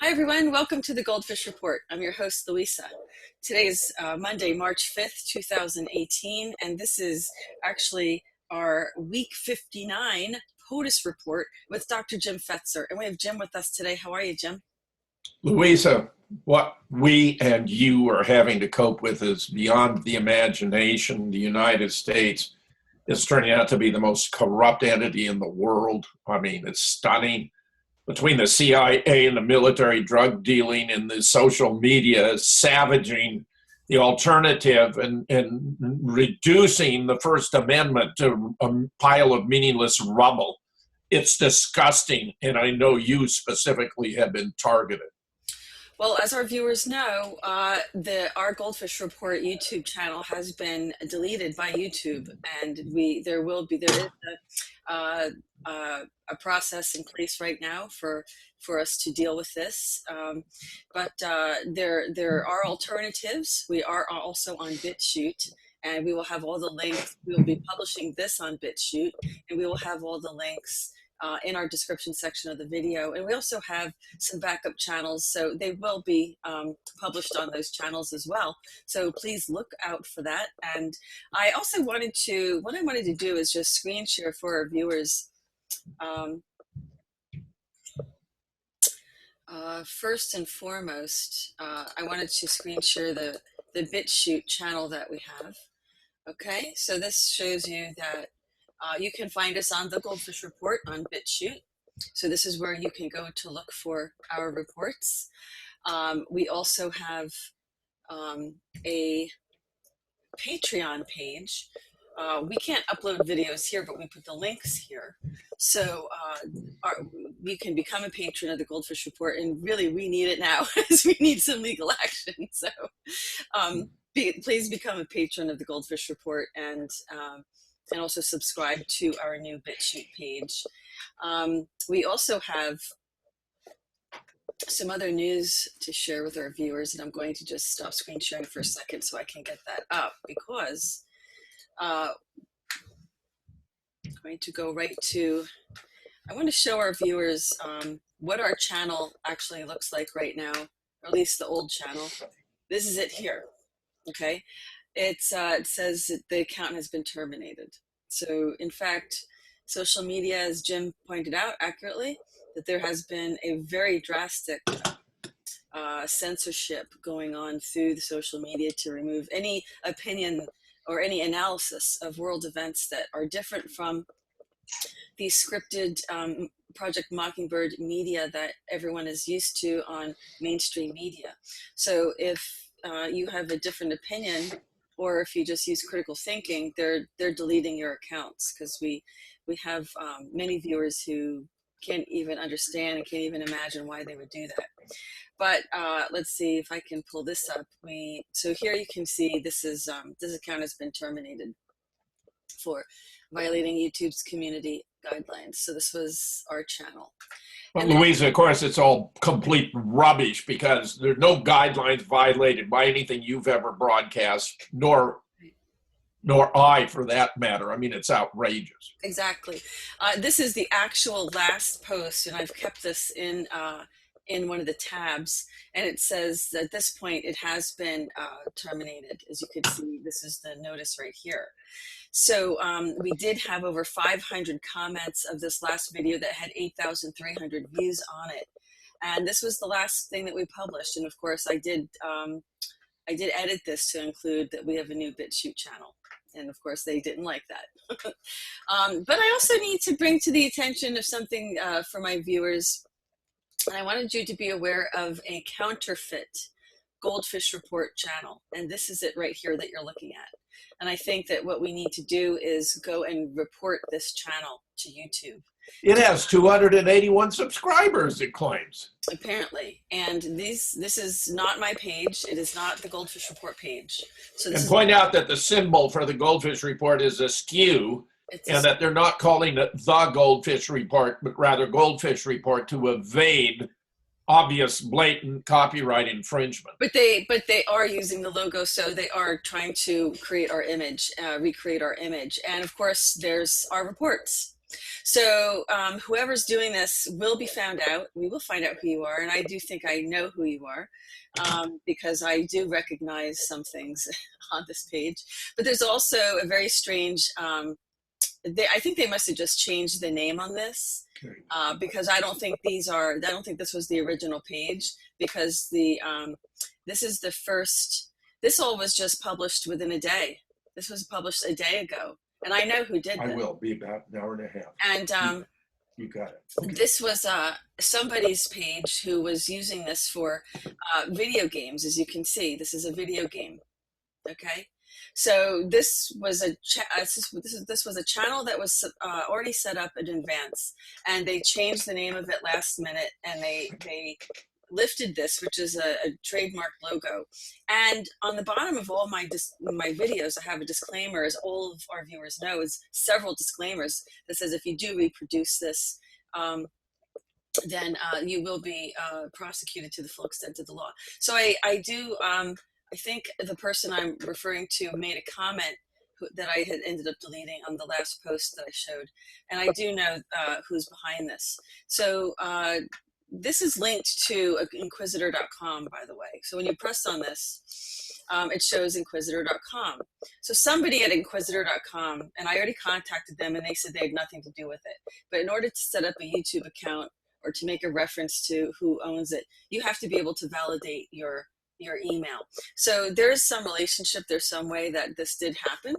Hi, everyone. Welcome to the Goldfish Report. I'm your host, Louisa. Today is Monday, March 5th, 2018, and this is actually our week 59 POTUS report with Dr. Jim Fetzer. And we have Jim with us today. How are you, Jim? Louisa, what we and you are having to cope with is beyond the imagination. The United States is turning out to be the most corrupt entity in the world. I mean, it's stunning. Between the CIA and the military drug dealing and the social media savaging the alternative and reducing the First Amendment to a pile of meaningless rubble. It's disgusting, and I know you specifically have been targeted. Well, as our viewers know, our Goldfish Report YouTube channel has been deleted by YouTube, and there is a process in place right now for us to deal with this. But there are alternatives. We are also on BitChute, and we will have all the links. We will be publishing this on BitChute, and we will have all the links in our description section of the video. And we also have some backup channels, so they will be published on those channels as well. So please look out for that. And I also what I wanted to do is just screen share for our viewers. First and foremost, I wanted to screen share the BitChute channel that we have. Okay, so this shows you that you can find us on the Goldfish Report on BitChute. So this is where you can go to look for our reports. We also have a Patreon page. We can't upload videos here, but we put the links here. So you can become a patron of the Goldfish Report, and really we need it now as we need some legal action. So please become a patron of the Goldfish Report and also subscribe to our new BitChute page. We also have some other news to share with our viewers, and I'm going to just stop screen sharing for a second so I can get that up, because I'm going to go right to, I want to show our viewers what our channel actually looks like right now, or at least the old channel. This is it here, okay? It says that the account has been terminated. So in fact, social media, as Jim pointed out accurately, that there has been a very drastic censorship going on through the social media to remove any opinion or any analysis of world events that are different from the scripted Project Mockingbird media that everyone is used to on mainstream media. So if you have a different opinion, or if you just use critical thinking, they're deleting your accounts, because we have many viewers who can't even understand and can't even imagine why they would do that. But let's see if I can pull this up. So here you can see this account has been terminated for violating YouTube's community guidelines. So this was our channel. But Louisa, of course, it's all complete rubbish, because there's no guidelines violated by anything you've ever broadcast, nor I, for that matter. I mean, it's outrageous. Exactly. This is the actual last post, and I've kept this in one of the tabs, and it says at this point it has been terminated. As you can see, this is the notice right here. So we did have over 500 comments of this last video that had 8,300 views on it. And this was the last thing that we published. And of course, I did edit this to include that we have a new BitChute channel. And of course, they didn't like that. But I also need to bring to the attention of something for my viewers. And I wanted you to be aware of a counterfeit Goldfish Report channel. And this is it right here that you're looking at. And I think that what we need to do is go and report this channel to YouTube. It has 281 subscribers, it claims. Apparently. And this is not my page. It is not the Goldfish Report page. So and point out that the symbol for the Goldfish Report is askew, and that they're not calling it the Goldfish Report, but rather Goldfish Report, to evade obvious, blatant copyright infringement. But they are using the logo, so they are trying to create our image, recreate our image. And of course, there's our reports. So whoever's doing this will be found out. We will find out who you are, and I do think I know who you are, because I do recognize some things on this page. But there's also a very strange, I think they must have just changed the name on this, because I don't think I don't think this was the original page, because this is the first, this all was just published within a day. This was published a day ago. And I know who did I this. will be about an hour and a half. And you got it. Okay. this was somebody's page who was using this for video games. As you can see, this is a video game. Okay, so this was a this was a channel that was already set up in advance, and they changed the name of it last minute, and they lifted this, which is a trademark logo. And on the bottom of all my videos, I have a disclaimer, as all of our viewers know, is several disclaimers that says if you do reproduce this, then you will be prosecuted to the full extent of the law. So I think the person I'm referring to made a comment that I had ended up deleting on the last post that I showed. And I do know who's behind this. So this is linked to inquisitor.com, by the way. So when you press on this, it shows inquisitor.com. So somebody at inquisitor.com, and I already contacted them, and they said they had nothing to do with it. But in order to set up a YouTube account or to make a reference to who owns it, you have to be able to validate your email. So there's some relationship, there's some way that this did happen.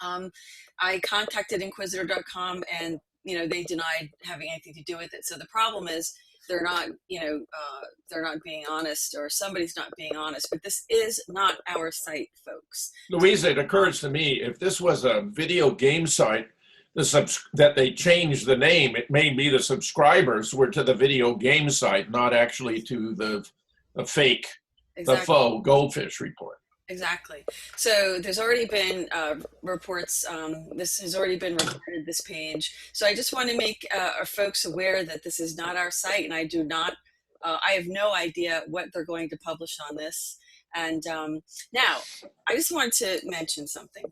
I contacted inquisitor.com, and they denied having anything to do with it. So the problem is they're not, they're not being honest, or somebody's not being honest. But this is not our site, folks. Louisa, it occurs to me, if this was a video game site, that they changed the name, it may be the subscribers were to the video game site, not actually to the fake, the faux GoldFish report. Exactly. So there's already been reports. This has already been reported, this page. So I just want to make our folks aware that this is not our site, and I do not, I have no idea what they're going to publish on this. And now, I just want to mention something.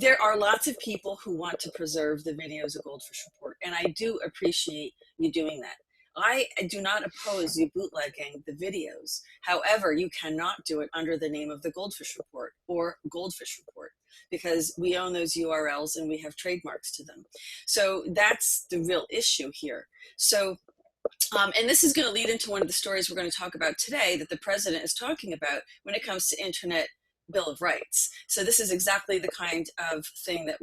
There are lots of people who want to preserve the videos of GoldFish Report, and I do appreciate you doing that. I do not oppose you bootlegging the videos. However, you cannot do it under the name of the GoldFish Report or GoldFish Report, because we own those URLs and we have trademarks to them. So that's the real issue here. So, and this is going to lead into one of the stories we're going to talk about today that the president is talking about when it comes to Internet Bill of Rights. So this is exactly the kind of thing that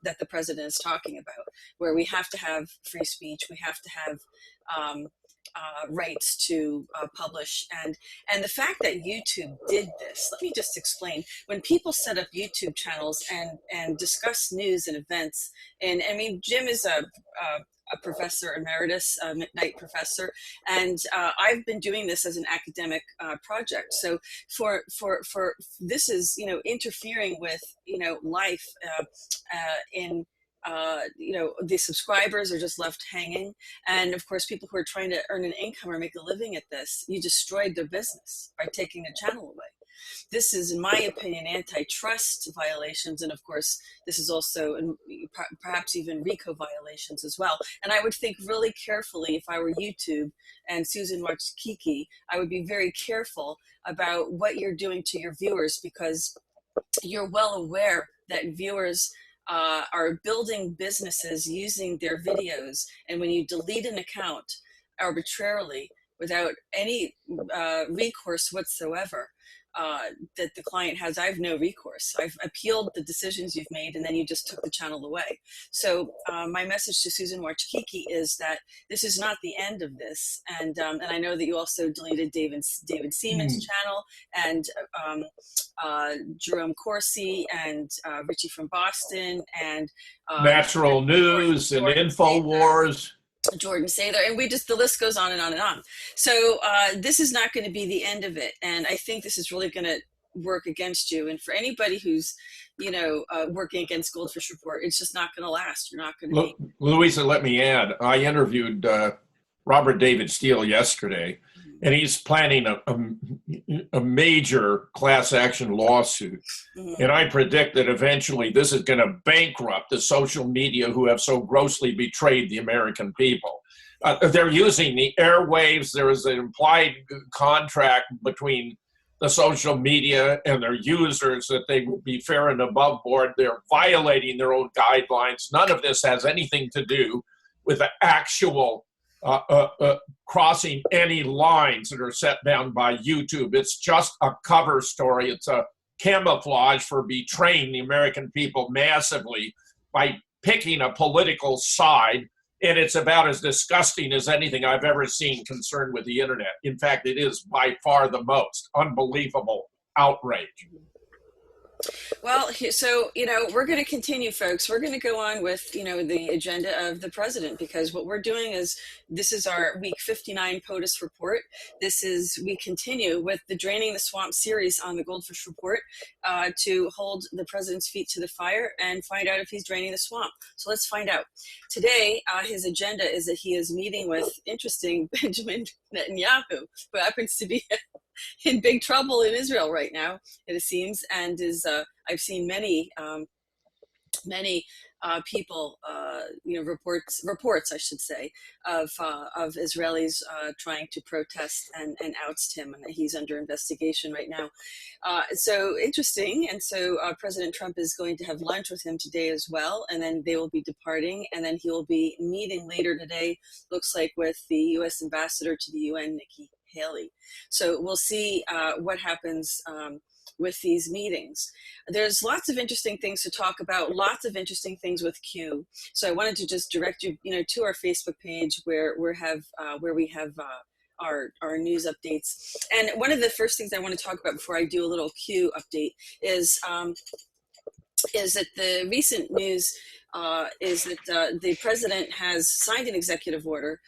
that the president is talking about, where we have to have free speech, we have to have rights to publish, and the fact that YouTube did this. Let me just explain. When people set up YouTube channels and discuss news and events, and I mean, Jim is a professor emeritus, a McKnight professor, and I've been doing this as an academic project. So for this is interfering with life in the subscribers are just left hanging, and of course people who are trying to earn an income or make a living at this, you destroyed their business by taking the channel away. This is, in my opinion, antitrust violations, and of course this is also perhaps even RICO violations as well. And I would think really carefully, if I were YouTube and Susan Wojcicki, I would be very careful about what you're doing to your viewers, because you're well aware that viewers are building businesses using their videos, and when you delete an account arbitrarily without any recourse whatsoever, that the client has, I have no recourse. I've appealed the decisions you've made, and then you just took the channel away. So my message to Susan Wojcicki is that this is not the end of this. And I know that you also deleted David Seaman's channel, and Jerome Corsi, and Richie from Boston, and Natural News and InfoWars. Jordan Sather, and the list goes on and on and on. So this is not going to be the end of it, and I think this is really going to work against you. And for anybody who's working against GoldFish Report, it's just not going to last. You're not going to. Louisa, let me add. I interviewed Robert David Steele yesterday, and he's planning a major class action lawsuit. Mm-hmm. And I predict that eventually this is going to bankrupt the social media who have so grossly betrayed the American people. They're using the airwaves. There is an implied contract between the social media and their users that they will be fair and above board. They're violating their own guidelines. None of this has anything to do with the actual crossing any lines that are set down by YouTube. It's just a cover story. It's a camouflage for betraying the American people massively by picking a political side. And it's about as disgusting as anything I've ever seen concerned with the internet. In fact, it is by far the most unbelievable outrage. Well, so, we're going to continue, folks. We're going to go on with, the agenda of the president, because what we're doing is, this is our week 59 POTUS report. We continue with the Draining the Swamp series on the GoldFish report to hold the president's feet to the fire and find out if he's draining the swamp. So let's find out. Today, his agenda is that he is meeting with, interesting, Benjamin Netanyahu, who happens to be in big trouble in Israel right now, it seems, and is I've seen many people, reports, I should say, of Israelis trying to protest and oust him, and he's under investigation right now. So interesting. And so President Trump is going to have lunch with him today as well, and then they will be departing, and then he will be meeting later today, looks like, with the U.S. ambassador to the UN, Nikki Haley. So we'll see what happens with these meetings. There's lots of interesting things to talk about, lots of interesting things with Q. So I wanted to just direct you, to our Facebook page where we have our news updates. And one of the first things I want to talk about before I do a little Q update is that the recent news is that the president has signed an executive order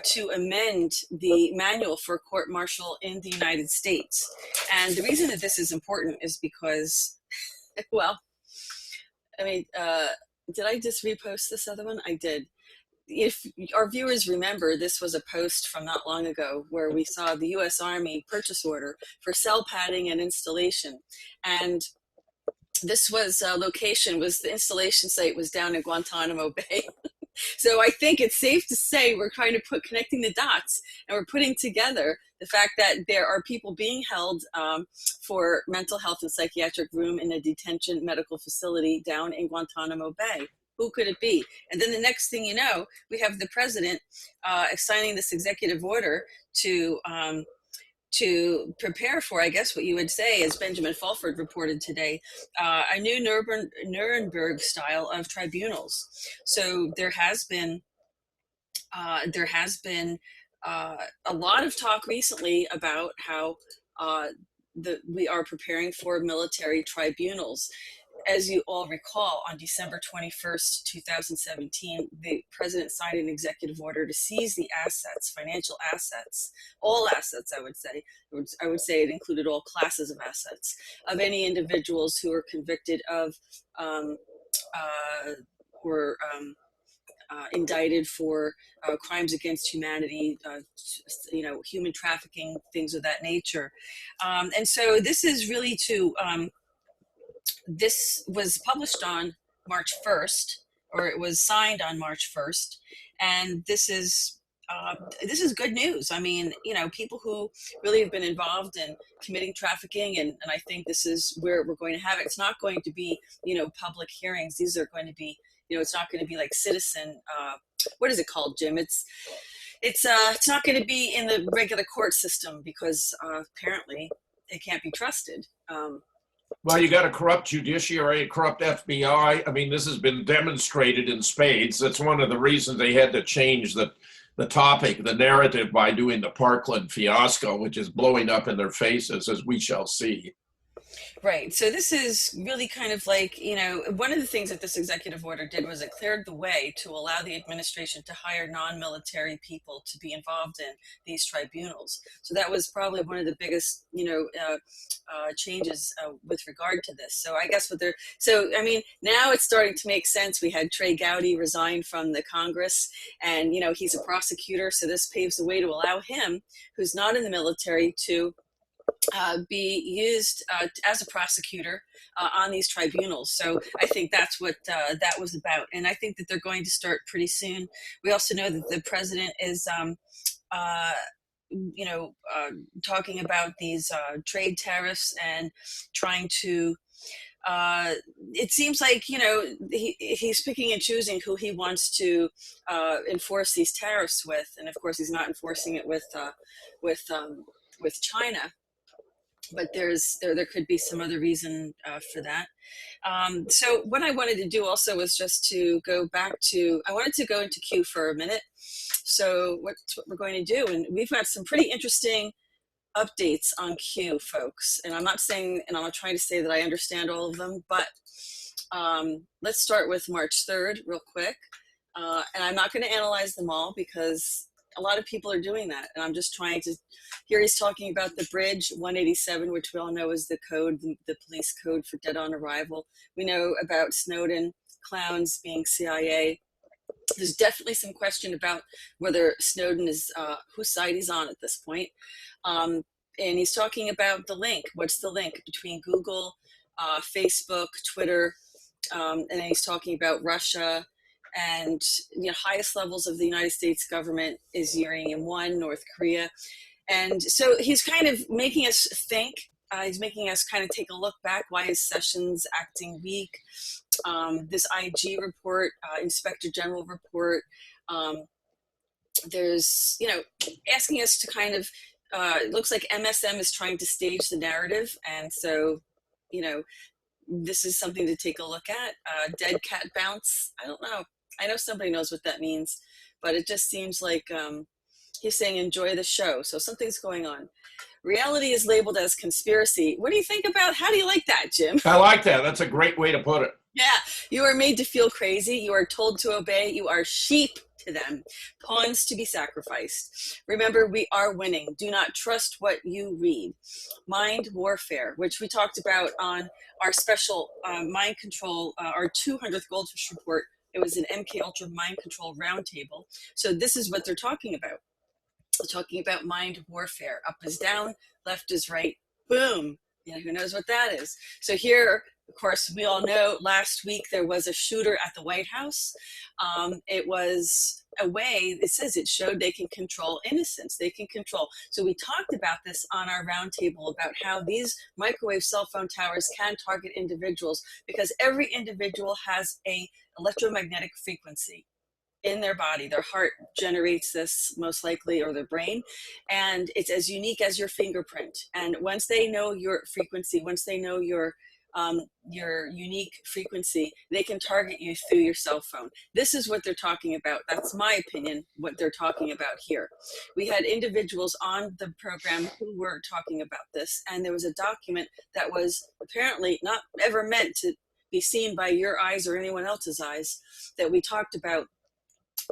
to amend the manual for court-martial in the United States. And the reason that this is important is because, well, I mean, did I just repost this other one? I did. If our viewers remember, this was a post from not long ago where we saw the U.S. Army purchase order for cell padding and installation. And this was the installation site was down in Guantanamo Bay. So I think it's safe to say we're trying to connecting the dots, and we're putting together the fact that there are people being held for mental health and psychiatric room in a detention medical facility down in Guantanamo Bay. Who could it be? And then the next thing you know, we have the president signing this executive order to prepare for, I guess what you would say, as Benjamin Fulford reported today, a new Nuremberg style of tribunals. So there has been a lot of talk recently about how we are preparing for military tribunals. As you all recall, on December 21st, 2017, the president signed an executive order to seize the assets, financial assets, all assets, I would say. I would say it included all classes of assets of any individuals who were convicted of or indicted for crimes against humanity, human trafficking, things of that nature. And so this is really this was published on March 1st, or it was signed on March 1st, and this is good news. I mean, people who really have been involved in committing trafficking, and I think this is where we're going to have it. It's not going to be, public hearings. These are going to be, it's not going to be like citizen, what is it called, Jim? It's not going to be in the regular court system because apparently it can't be trusted. Well, you got a corrupt judiciary, a corrupt FBI. I mean, this has been demonstrated in spades. That's one of the reasons they had to change the topic, the narrative, by doing the Parkland fiasco, which is blowing up in their faces, as we shall see. Right. So this is really kind of like, one of the things that this executive order did was it cleared the way to allow the administration to hire non-military people to be involved in these tribunals. So that was probably one of the biggest, changes with regard to this. So I guess I mean, now it's starting to make sense. We had Trey Gowdy resign from the Congress, and, he's a prosecutor. So this paves the way to allow him, who's not in the military, to be used as a prosecutor on these tribunals. So I think that's what that was about. And I think that they're going to start pretty soon. We also know that the president is, uh, talking about these trade tariffs and trying to it seems like he's picking and choosing who he wants to enforce these tariffs with, and of course he's not enforcing it with with China, but there could be some other reason for that. So what I wanted to do also was just to go back to, I wanted to go into Q for a minute. So what's what we're going to do, and we've got some pretty interesting updates on Q, folks. And I'm not trying to say that I understand all of them, but let's start with March 3rd real quick. And I'm not going to analyze them all because a lot of people are doing that. And I'm just trying to, here he's talking about the bridge 187, which we all know is the code, the police code for dead on arrival. We know about Snowden, clowns being CIA. There's definitely some question about whether Snowden is, whose side he's on at this point. And he's talking about the link. What's the link between Google, Facebook, Twitter, and then he's talking about Russia, and highest levels of the United States government is uranium one, North Korea. And so he's kind of making us think. He's making us kind of take a look back. Why is Sessions acting weak? This IG report, Inspector General report, there's, asking us to kind of, it looks like MSM is trying to stage the narrative. And so, this is something to take a look at. Dead cat bounce. I don't know. I know somebody knows what that means, but it just seems like he's saying enjoy the show. So something's going on. Reality is labeled as conspiracy. What do you think about, how do you like that, Jim? I like that. That's a great way to put it. Yeah, you are made to feel crazy. You are told to obey. You are sheep to them, pawns to be sacrificed. Remember, we are winning. Do not trust what you read. Mind warfare, which we talked about on our special mind control, our 200th GoldFish report. It was an MK Ultra mind control roundtable. So this is what they're talking about. They're talking about mind warfare. Up is down, left is right. Boom. Who knows what that is? So here, of course, we all know last week there was a shooter at the White House. It was a way, it says it showed they can control innocence. They can control. So we talked about this on our roundtable about how these microwave cell phone towers can target individuals because every individual has a electromagnetic frequency in their body. Their heart generates this most likely, or their brain, and it's as unique as your fingerprint. And once they know your frequency, once they know your unique frequency, they can target you through your cell phone. This is what they're talking about. That's my opinion, what they're talking about here. We had individuals on the program who were talking about this, and there was a document that was apparently not ever meant to be seen by your eyes or anyone else's eyes that we talked about,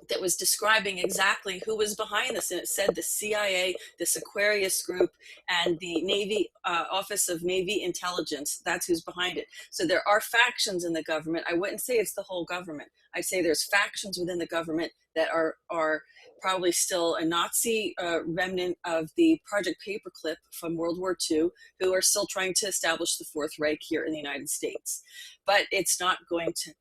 that was describing exactly who was behind this. And it said the CIA, this Aquarius group, and the Navy, Office of Navy Intelligence. That's who's behind it. So there are factions in the government. I wouldn't say it's the whole government. I'd say there's factions within the government that are probably still a Nazi remnant of the Project Paperclip from World War II, who are still trying to establish the Fourth Reich here in the United States. But it's not going to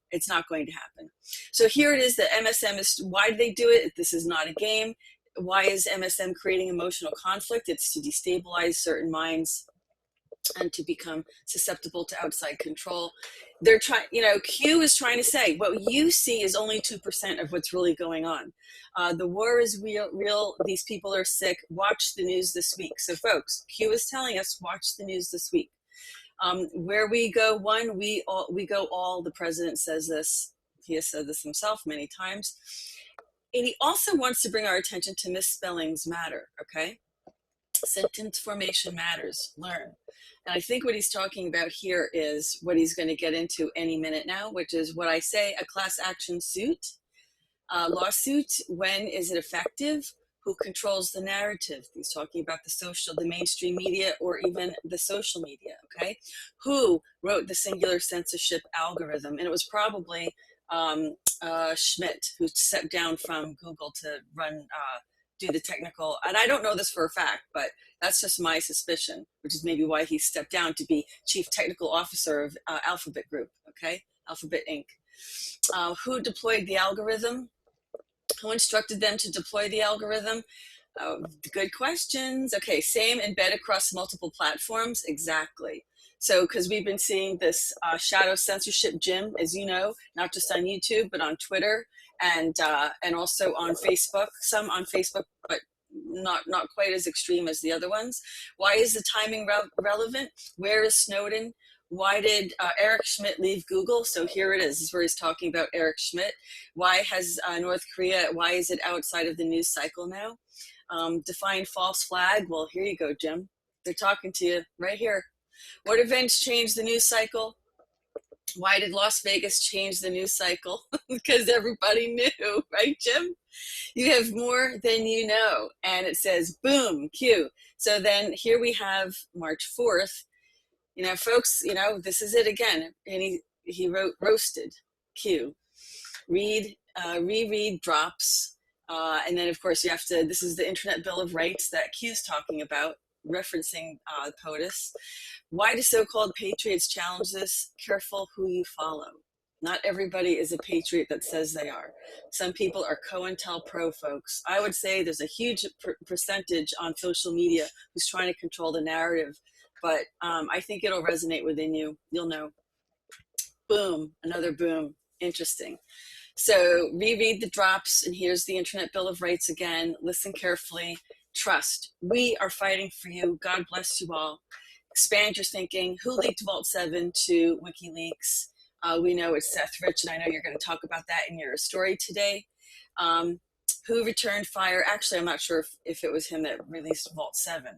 happen. So here it is, the MSM is, why do they do it? This is not a game. Why is MSM creating emotional conflict? It's to destabilize certain minds and to become susceptible to outside control. They're trying, Q is trying to say, what you see is only 2% of what's really going on. The war is real. These people are sick. Watch the news this week. So folks, Q is telling us, watch the news this week. Where we go one, we go all. The president says this. He has said this himself many times. And he also wants to bring our attention to misspellings matter, okay? Sentence formation matters. Learn. And I think what he's talking about here is what he's going to get into any minute now, which is what I say, a class action suit, lawsuit. When is it effective? Who controls the narrative? He's talking about the mainstream media, or even the social media, okay? Who wrote the singular censorship algorithm? And it was probably Schmidt, who stepped down from Google to do the technical, and I don't know this for a fact, but that's just my suspicion, which is maybe why he stepped down to be chief technical officer of Alphabet Group, okay? Alphabet Inc. Who deployed the algorithm? Who instructed them to deploy the algorithm? Good questions. Okay, same embed across multiple platforms. Exactly. So, because we've been seeing this shadow censorship, Jim, as you know, not just on YouTube, but on Twitter and also on Facebook. Some on Facebook, but not quite as extreme as the other ones. Why is the timing relevant? Where is Snowden? Why did Eric Schmidt leave Google? So here it is. This is where he's talking about Eric Schmidt. Why has North Korea, why is it outside of the news cycle now? Define false flag. Well, here you go, Jim. They're talking to you right here. What events changed the news cycle? Why did Las Vegas change the news cycle? Because everybody knew, right, Jim? You have more than you know. And it says, boom, Q. So then here we have March 4th. You know, folks, you know, this is it again. And he wrote roasted, Q. Reread drops. And then, of course, you have to, this is the Internet Bill of Rights that Q's talking about, referencing POTUS. Why do so-called patriots challenge this? Careful who you follow. Not everybody is a patriot that says they are. Some people are COINTELPRO folks. I would say there's a huge percentage on social media who's trying to control the narrative, but I think it'll resonate within you. You'll know. Boom, another boom. Interesting. So reread the drops, and here's the Internet Bill of Rights again. Listen carefully. Trust. We are fighting for you. God bless you all. Expand your thinking. Who leaked Vault 7 to WikiLeaks? We know it's Seth Rich, and I know you're going to talk about that in your story today. Who returned fire? Actually, I'm not sure if it was him that released Vault 7.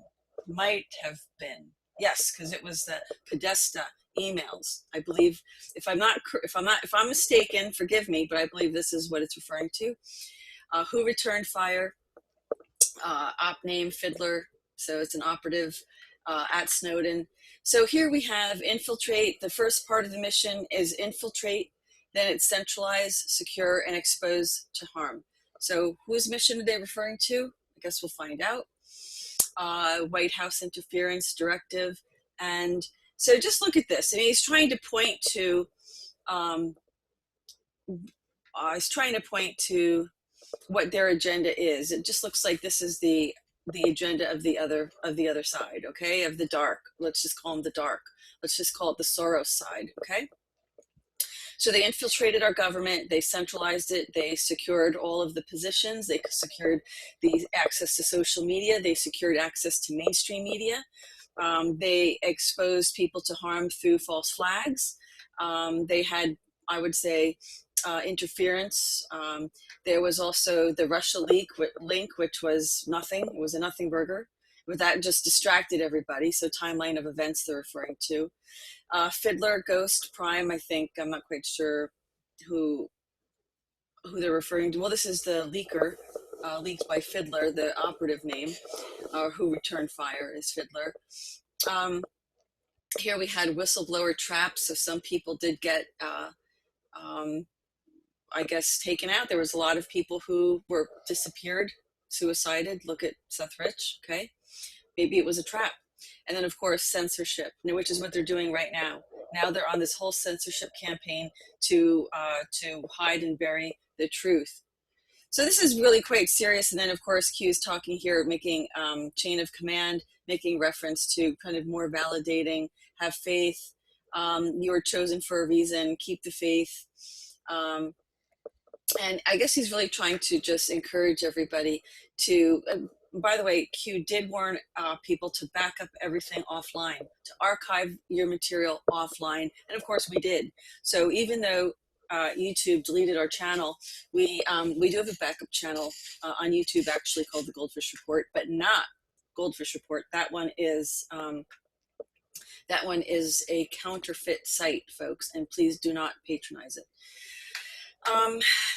Might have been. Yes, because it was the Podesta emails. I believe, if I'm mistaken, forgive me, but I believe this is what it's referring to. Who returned fire? Op name Fiddler. So it's an operative at Snowden. So here we have infiltrate. The first part of the mission is infiltrate, then it's centralize, secure, and expose to harm. So whose mission are they referring to? I guess we'll find out. White House interference directive. And so just look at this. I mean, he's trying to point to what their agenda is. It just looks like this is the agenda of the other side, okay, of the dark. Let's just call them the dark. Let's just call it the Soros side, okay? So they infiltrated our government, they centralized it, they secured all of the positions, they secured the access to social media, they secured access to mainstream media, they exposed people to harm through false flags. They had, I would say, interference. There was also the Russia link, which was nothing. It was a nothing burger. But that just distracted everybody. So timeline of events they're referring to. Fiddler, Ghost, Prime, I think. I'm not quite sure who they're referring to. Well, this is the leaker, leaked by Fiddler, the operative name, who returned fire is Fiddler. Here we had whistleblower traps. So some people did get, I guess, taken out. There was a lot of people who were disappeared, suicided. Look at Seth Rich, okay? Maybe it was a trap. And then, of course, censorship, which is what they're doing right now. Now they're on this whole censorship campaign to hide and bury the truth. So this is really quite serious. And then, of course, Q is talking here, making chain of command, making reference to kind of more validating, have faith. You were chosen for a reason, keep the faith. And I guess he's really trying to just encourage everybody to, by the way, Q did warn people to back up everything offline, to archive your material offline. And of course we did. So even though YouTube deleted our channel, we do have a backup channel on YouTube actually called the GoldFish Report, but not GoldFish report. That one is a counterfeit site, folks, and please do not patronize it.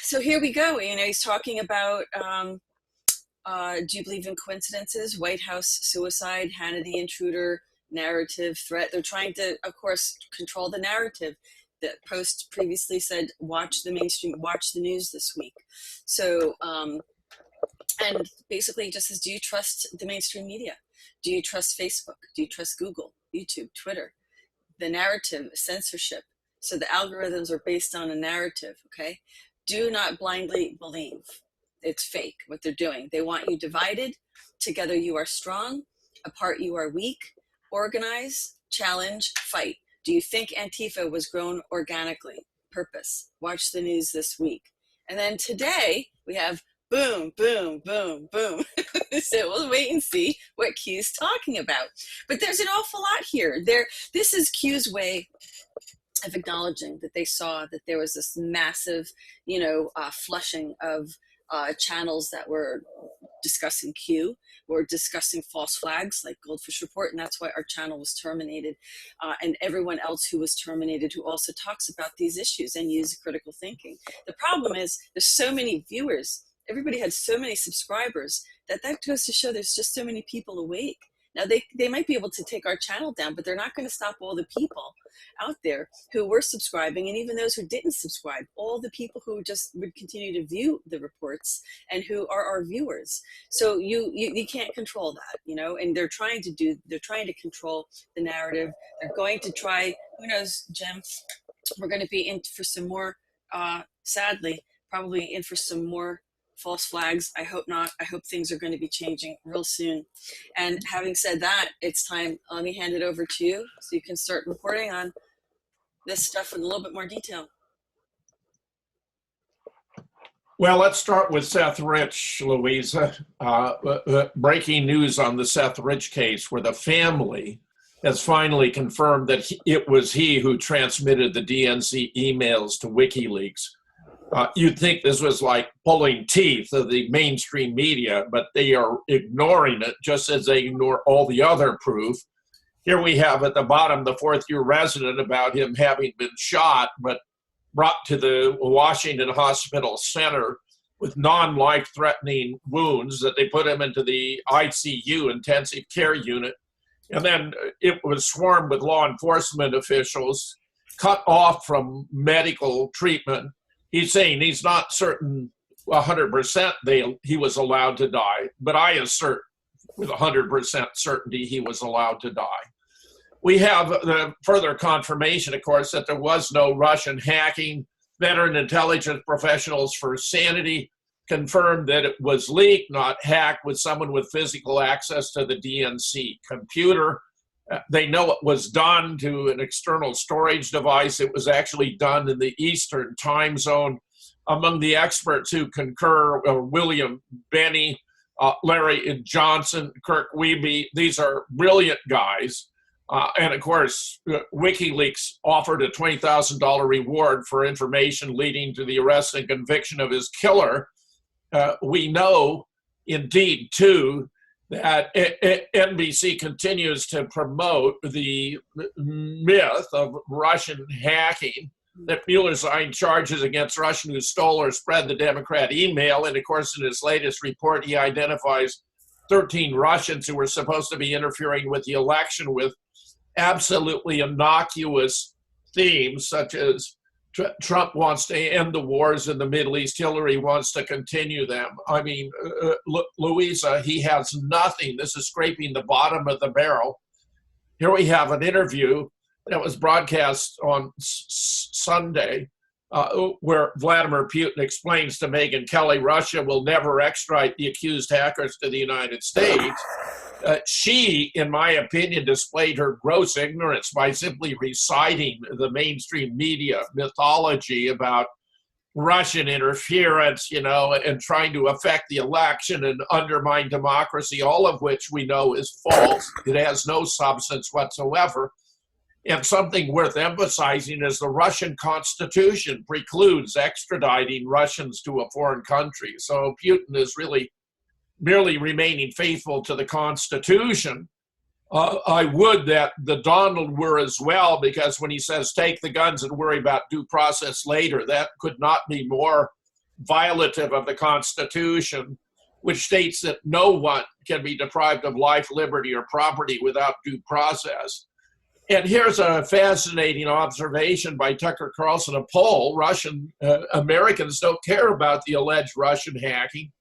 So here we go. You know, he's talking about, do you believe in coincidences? White House suicide, Hannity intruder, narrative threat. They're trying to, of course, control the narrative. The Post previously said, watch the mainstream, watch the news this week. So, and basically just says, do you trust the mainstream media? Do you trust Facebook? Do you trust Google, YouTube, Twitter? The narrative, censorship. So the algorithms are based on a narrative, okay? Do not blindly believe. It's fake, what they're doing. They want you divided. Together you are strong. Apart you are weak. Organize, challenge, fight. Do you think Antifa was grown organically? Purpose. Watch the news this week. And then today we have boom, boom, boom, boom. So we'll wait and see what Q's talking about. But there's an awful lot here. This is Q's way of acknowledging that they saw that there was this massive, flushing of channels that were discussing Q, or discussing false flags like GoldFish report, and that's why our channel was terminated, and everyone else who was terminated who also talks about these issues and uses critical thinking. The problem is there's so many viewers, everybody had so many subscribers, that goes to show there's just so many people awake. Now they might be able to take our channel down, but they're not going to stop all the people out there who were subscribing, and even those who didn't subscribe, all the people who just would continue to view the reports and who are our viewers. So you can't control that, and they're trying to control the narrative. They're going to try, who knows, Jim, we're going to be in for some more, sadly, probably in for some more false flags. I hope not. I hope things are going to be changing real soon. And having said that, it's time. Let me hand it over to you so you can start reporting on this stuff in a little bit more detail. Well, let's start with Seth Rich, Louisa. Breaking news on the Seth Rich case, where the family has finally confirmed that it was he who transmitted the DNC emails to WikiLeaks. You'd think this was like pulling teeth of the mainstream media, but they are ignoring it just as they ignore all the other proof. Here we have at the bottom the fourth-year resident about him having been shot, but brought to the Washington Hospital Center with non-life-threatening wounds that they put him into the ICU, intensive care unit. And then it was swarmed with law enforcement officials, cut off from medical treatment. He's saying he's not certain 100% he was allowed to die, but I assert with 100% certainty he was allowed to die. We have the further confirmation, of course, that there was no Russian hacking. Veteran intelligence professionals for Sanity confirmed that it was leaked, not hacked, with someone with physical access to the DNC computer. They know it was done to an external storage device. It was actually done in the Eastern time zone. Among the experts who concur, William Benny, Larry Johnson, Kirk Wiebe. These are brilliant guys. And of course, WikiLeaks offered a $20,000 reward for information leading to the arrest and conviction of his killer. We know, indeed, too, that NBC continues to promote the myth of Russian hacking, that Mueller signed charges against Russians who stole or spread the Democrat email. And of course, in his latest report, he identifies 13 Russians who were supposed to be interfering with the election with absolutely innocuous themes, such as Trump wants to end the wars in the Middle East. Hillary wants to continue them. I mean, Louisa, he has nothing. This is scraping the bottom of the barrel. Here we have an interview that was broadcast on Sunday where Vladimir Putin explains to Megyn Kelly Russia will never extradite the accused hackers to the United States. She, in my opinion, displayed her gross ignorance by simply reciting the mainstream media mythology about Russian interference, and trying to affect the election and undermine democracy, all of which we know is false. It has no substance whatsoever. And something worth emphasizing is the Russian Constitution precludes extraditing Russians to a foreign country. So Putin is really merely remaining faithful to the Constitution. I would that the Donald were as well, because when he says take the guns and worry about due process later, that could not be more violative of the Constitution, which states that no one can be deprived of life, liberty, or property without due process. And here's a fascinating observation by Tucker Carlson, a poll. Russian Americans don't care about the alleged Russian hacking.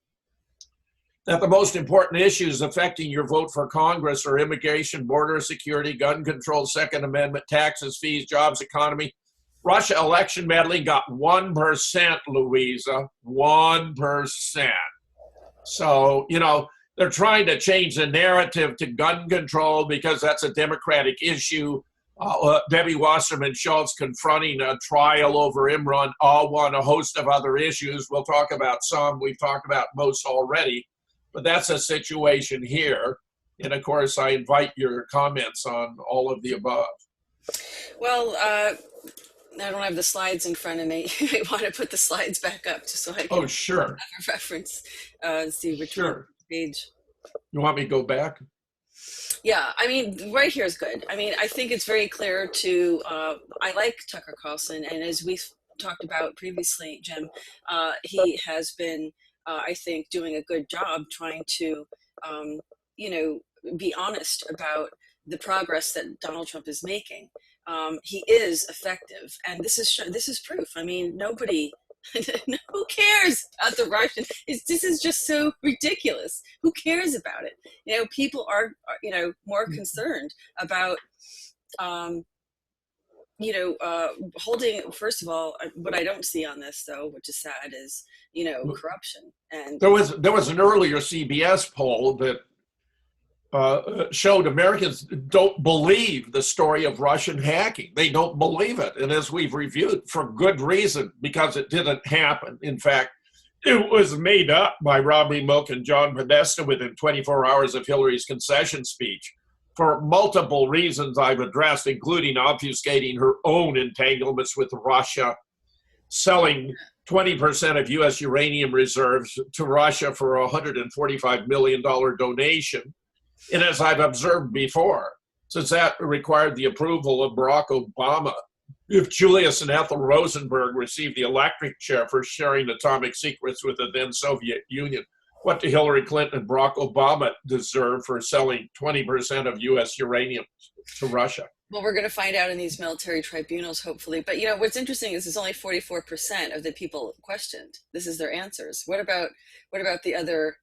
That the most important issues affecting your vote for Congress are immigration, border security, gun control, Second Amendment, taxes, fees, jobs, economy. Russia election meddling got 1%, Louisa, 1%. So, they're trying to change the narrative to gun control because that's a Democratic issue. Debbie Wasserman Schultz confronting a trial over Imran Alwan, a host of other issues. We'll talk about some. We've talked about most already. But that's a situation here. And of course, I invite your comments on all of the above. Well, I don't have the slides in front of me. I want to put the slides back up just so I can sure. have a reference. See which page. You want me to go back? Yeah, I mean, right here is good. I mean, I think it's very clear to, I like Tucker Carlson, and as we've talked about previously, Jim, he has been, I think, doing a good job trying to, be honest about the progress that Donald Trump is making. He is effective, and this is proof. I mean, nobody, who cares about the Russian? This is just so ridiculous. Who cares about it? People are more concerned about, holding. First of all, what I don't see on this, though, which is sad, is corruption. And there was an earlier CBS poll that showed Americans don't believe the story of Russian hacking. They don't believe it. And as we've reviewed, for good reason, because it didn't happen. In fact, it was made up by Robbie Milk and John Podesta within 24 hours of Hillary's concession speech for multiple reasons I've addressed, including obfuscating her own entanglements with Russia, selling 20% of U.S. uranium reserves to Russia for a $145 million donation. And as I've observed before, since that required the approval of Barack Obama, if Julius and Ethel Rosenberg received the electric chair for sharing atomic secrets with the then Soviet Union, what do Hillary Clinton and Barack Obama deserve for selling 20% of U.S. uranium to Russia? Well, we're going to find out in these military tribunals, hopefully. But, what's interesting is it's only 44% of the people questioned. This is their answers. What about the other,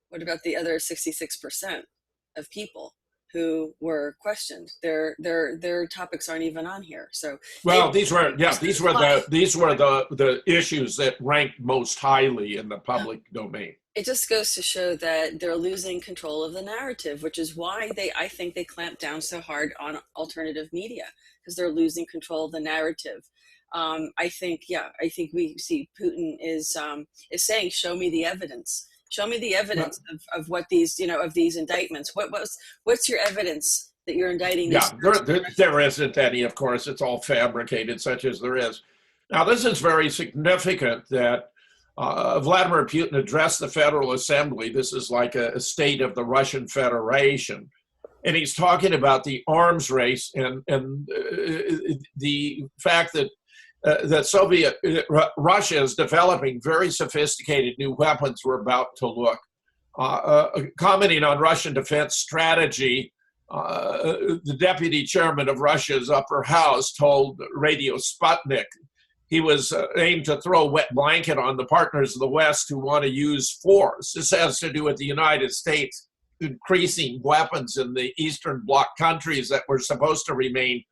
what about the other 66% of people who were questioned? Their topics aren't even on here. So these were the issues that ranked most highly in the public domain. It just goes to show that they're losing control of the narrative, which is why I think they clamp down so hard on alternative media, because they're losing control of the narrative. I think we see Putin is saying, show me the evidence. Show me the evidence of what these, of these indictments. What's your evidence that you're indicting? Yeah, there isn't any, of course. It's all fabricated, such as there is. Now, this is very significant that Vladimir Putin addressed the Federal Assembly. This is like a state of the Russian Federation. And he's talking about the arms race and the fact that Russia is developing very sophisticated new weapons. We're about to look. Commenting on Russian defense strategy, the deputy chairman of Russia's upper house told Radio Sputnik he was aimed to throw a wet blanket on the partners of the West who want to use force. This has to do with the United States increasing weapons in the Eastern Bloc countries that were supposed to remain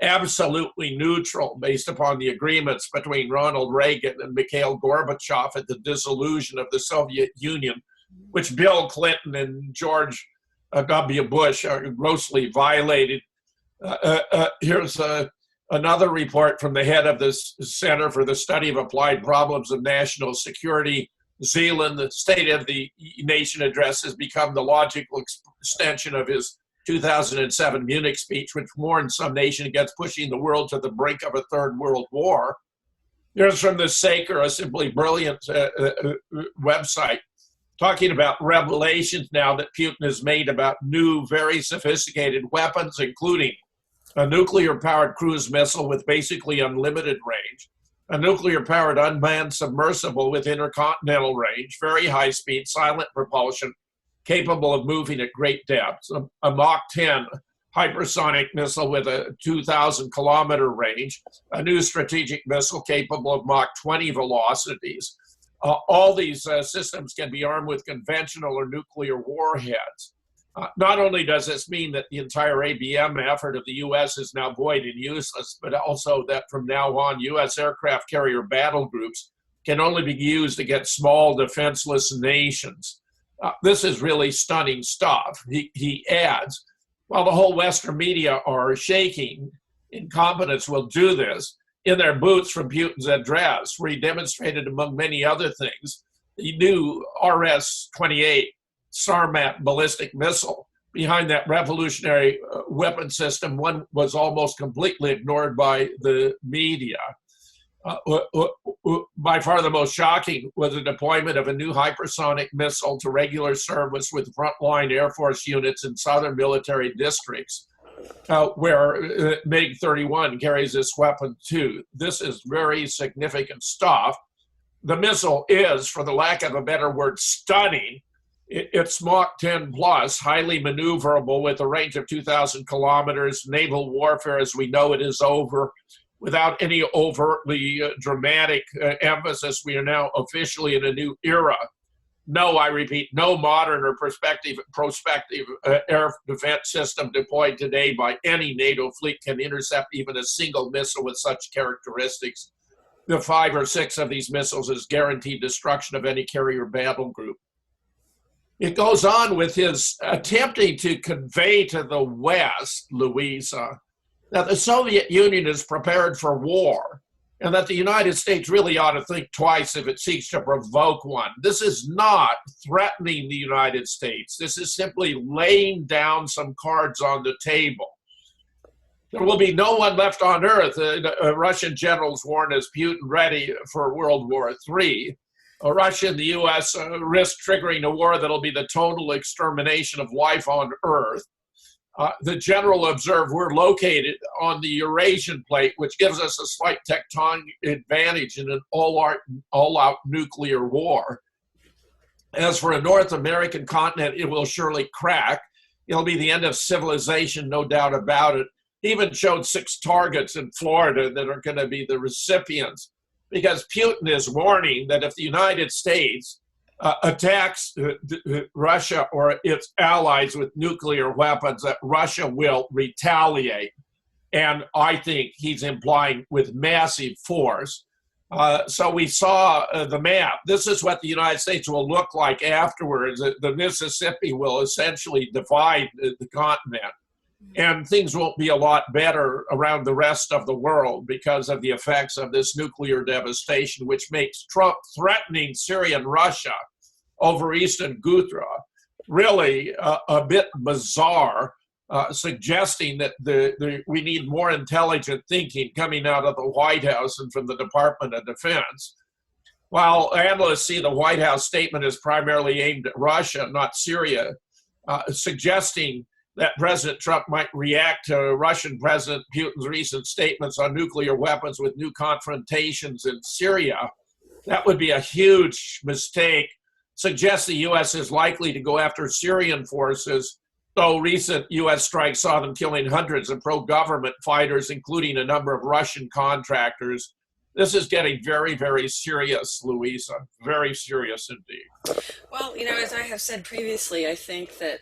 absolutely neutral based upon the agreements between Ronald Reagan and Mikhail Gorbachev at the dissolution of the Soviet Union, which Bill Clinton and George W. Bush grossly violated. Here's another report from the head of the Center for the Study of Applied Problems of National Security. Zealand, the State of the Nation address has become the logical extension of his 2007 Munich speech, which warned some nation against pushing the world to the brink of a third world war. Here's from the Saker, a simply brilliant website. talking about revelations now that Putin has made about new, very sophisticated weapons, including a nuclear-powered cruise missile with basically unlimited range, a nuclear-powered unmanned submersible with intercontinental range, very high speed, silent propulsion, capable of moving at great depths, a Mach 10 hypersonic missile with a 2,000-kilometer range, a new strategic missile capable of Mach 20 velocities. All these systems can be armed with conventional or nuclear warheads. Not only does this mean that the entire ABM effort of the U.S. is now void and useless, but also that from now on, U.S. aircraft carrier battle groups can only be used against small defenseless nations. This is really stunning stuff. He adds, while the whole Western media are shaking, incompetents will do this in their boots from Putin's address, where he demonstrated, among many other things, the new RS-28 Sarmat ballistic missile. Behind that revolutionary weapon system, one was almost completely ignored by the media. By far the most shocking was the deployment of a new hypersonic missile to regular service with frontline Air Force units in southern military districts, where MiG-31 carries this weapon too. This is very significant stuff. The missile is, for the lack of a better word, stunning. It's Mach 10 plus, highly maneuverable with a range of 2,000 kilometers. Naval warfare as we know it is over. Without any overtly dramatic emphasis, we are now officially in a new era. No, I repeat, no modern or prospective air defense system deployed today by any NATO fleet can intercept even a single missile with such characteristics. The 5 or 6 of these missiles is guaranteed destruction of any carrier battle group. It goes on with his attempting to convey to the West, Louisa, that the Soviet Union is prepared for war and that the United States really ought to think twice if it seeks to provoke one. This is not threatening the United States. This is simply laying down some cards on the table. There will be no one left on earth, Russian generals warn as Putin ready for World War III. Russia and the U.S. Risk triggering a war that'll be the total extermination of life on Earth. The general observed we're located on the Eurasian plate, which gives us a slight tectonic advantage in an all-out nuclear war. As for a North American continent, it will surely crack. It'll be the end of civilization, no doubt about it. He even showed 6 targets in Florida that are going to be the recipients, because Putin is warning that if the United States attacks Russia or its allies with nuclear weapons, that Russia will retaliate. And I think he's implying with massive force. So we saw the map. This is what the United States will look like afterwards. The Mississippi will essentially divide the continent. And things won't be a lot better around the rest of the world because of the effects of this nuclear devastation, which makes Trump threatening Syria and Russia over Eastern Ghouta really a bit bizarre, suggesting that we need more intelligent thinking coming out of the White House and from the Department of Defense. While analysts see the White House statement as primarily aimed at Russia, not Syria, suggesting that President Trump might react to Russian President Putin's recent statements on nuclear weapons with new confrontations in Syria, that would be a huge mistake. Suggests the U.S. is likely to go after Syrian forces, though recent U.S. strikes saw them killing hundreds of pro-government fighters, including a number of Russian contractors. This is getting very, very serious, Louisa. Very serious indeed. Well, you know, as I have said previously, I think that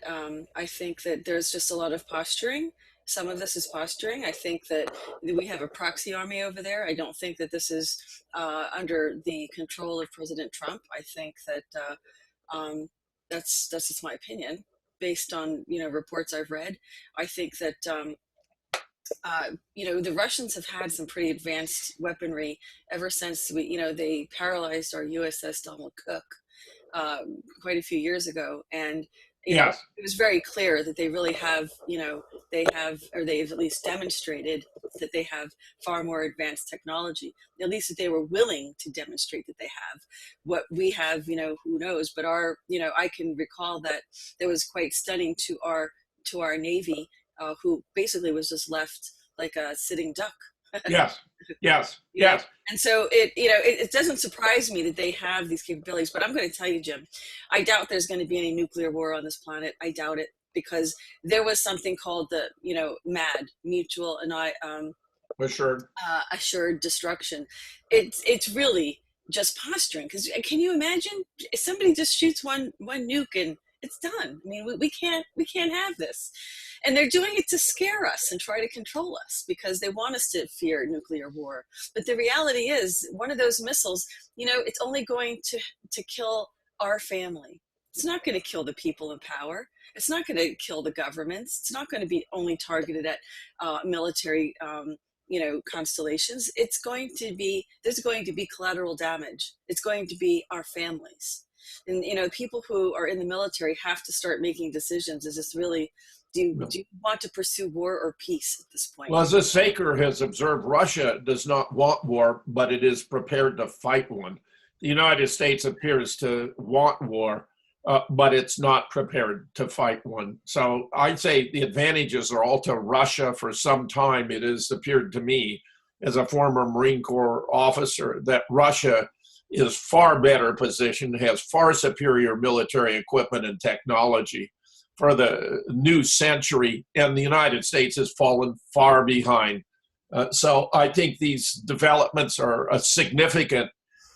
there's just a lot of posturing. Some of this is posturing. I think that we have a proxy army over there. I don't think that this is under the control of President Trump. I think that that's just my opinion, based on reports I've read. I think that the Russians have had some pretty advanced weaponry ever since they paralyzed our USS Donald Cook quite a few years ago, and Yes. it was very clear that they really have, they have, or they've at least demonstrated that they have far more advanced technology, at least that they were willing to demonstrate that they have. What we have, who knows, but I can recall that it was quite stunning to our Navy, who basically was just left like a sitting duck. Yes. Yes. you know Yes. and so it doesn't surprise me that they have these capabilities. But I'm going to tell you, Jim, I doubt there's going to be any nuclear war on this planet. I doubt it, because there was something called the MAD, mutual and Assured. assured destruction. It's really just posturing, because can you imagine if somebody just shoots one nuke and it's done? I mean, we can't have this. And they're doing it to scare us and try to control us, because they want us to fear nuclear war. But the reality is, one of those missiles, it's only going to kill our family. It's not going to kill the people in power. It's not going to kill the governments. It's not going to be only targeted at military constellations. There's going to be collateral damage. It's going to be our families. And people who are in the military have to start making decisions. Is this really, do you want to pursue war or peace at this point? Well, as this Saker has observed, Russia does not want war, but it is prepared to fight one. The United States appears to want war, but it's not prepared to fight one. So I'd say the advantages are all to Russia. For some time, it has appeared to me, as a former Marine Corps officer, that Russia is far better positioned, has far superior military equipment and technology for the new century, and the United States has fallen far behind. So I think these developments are a significant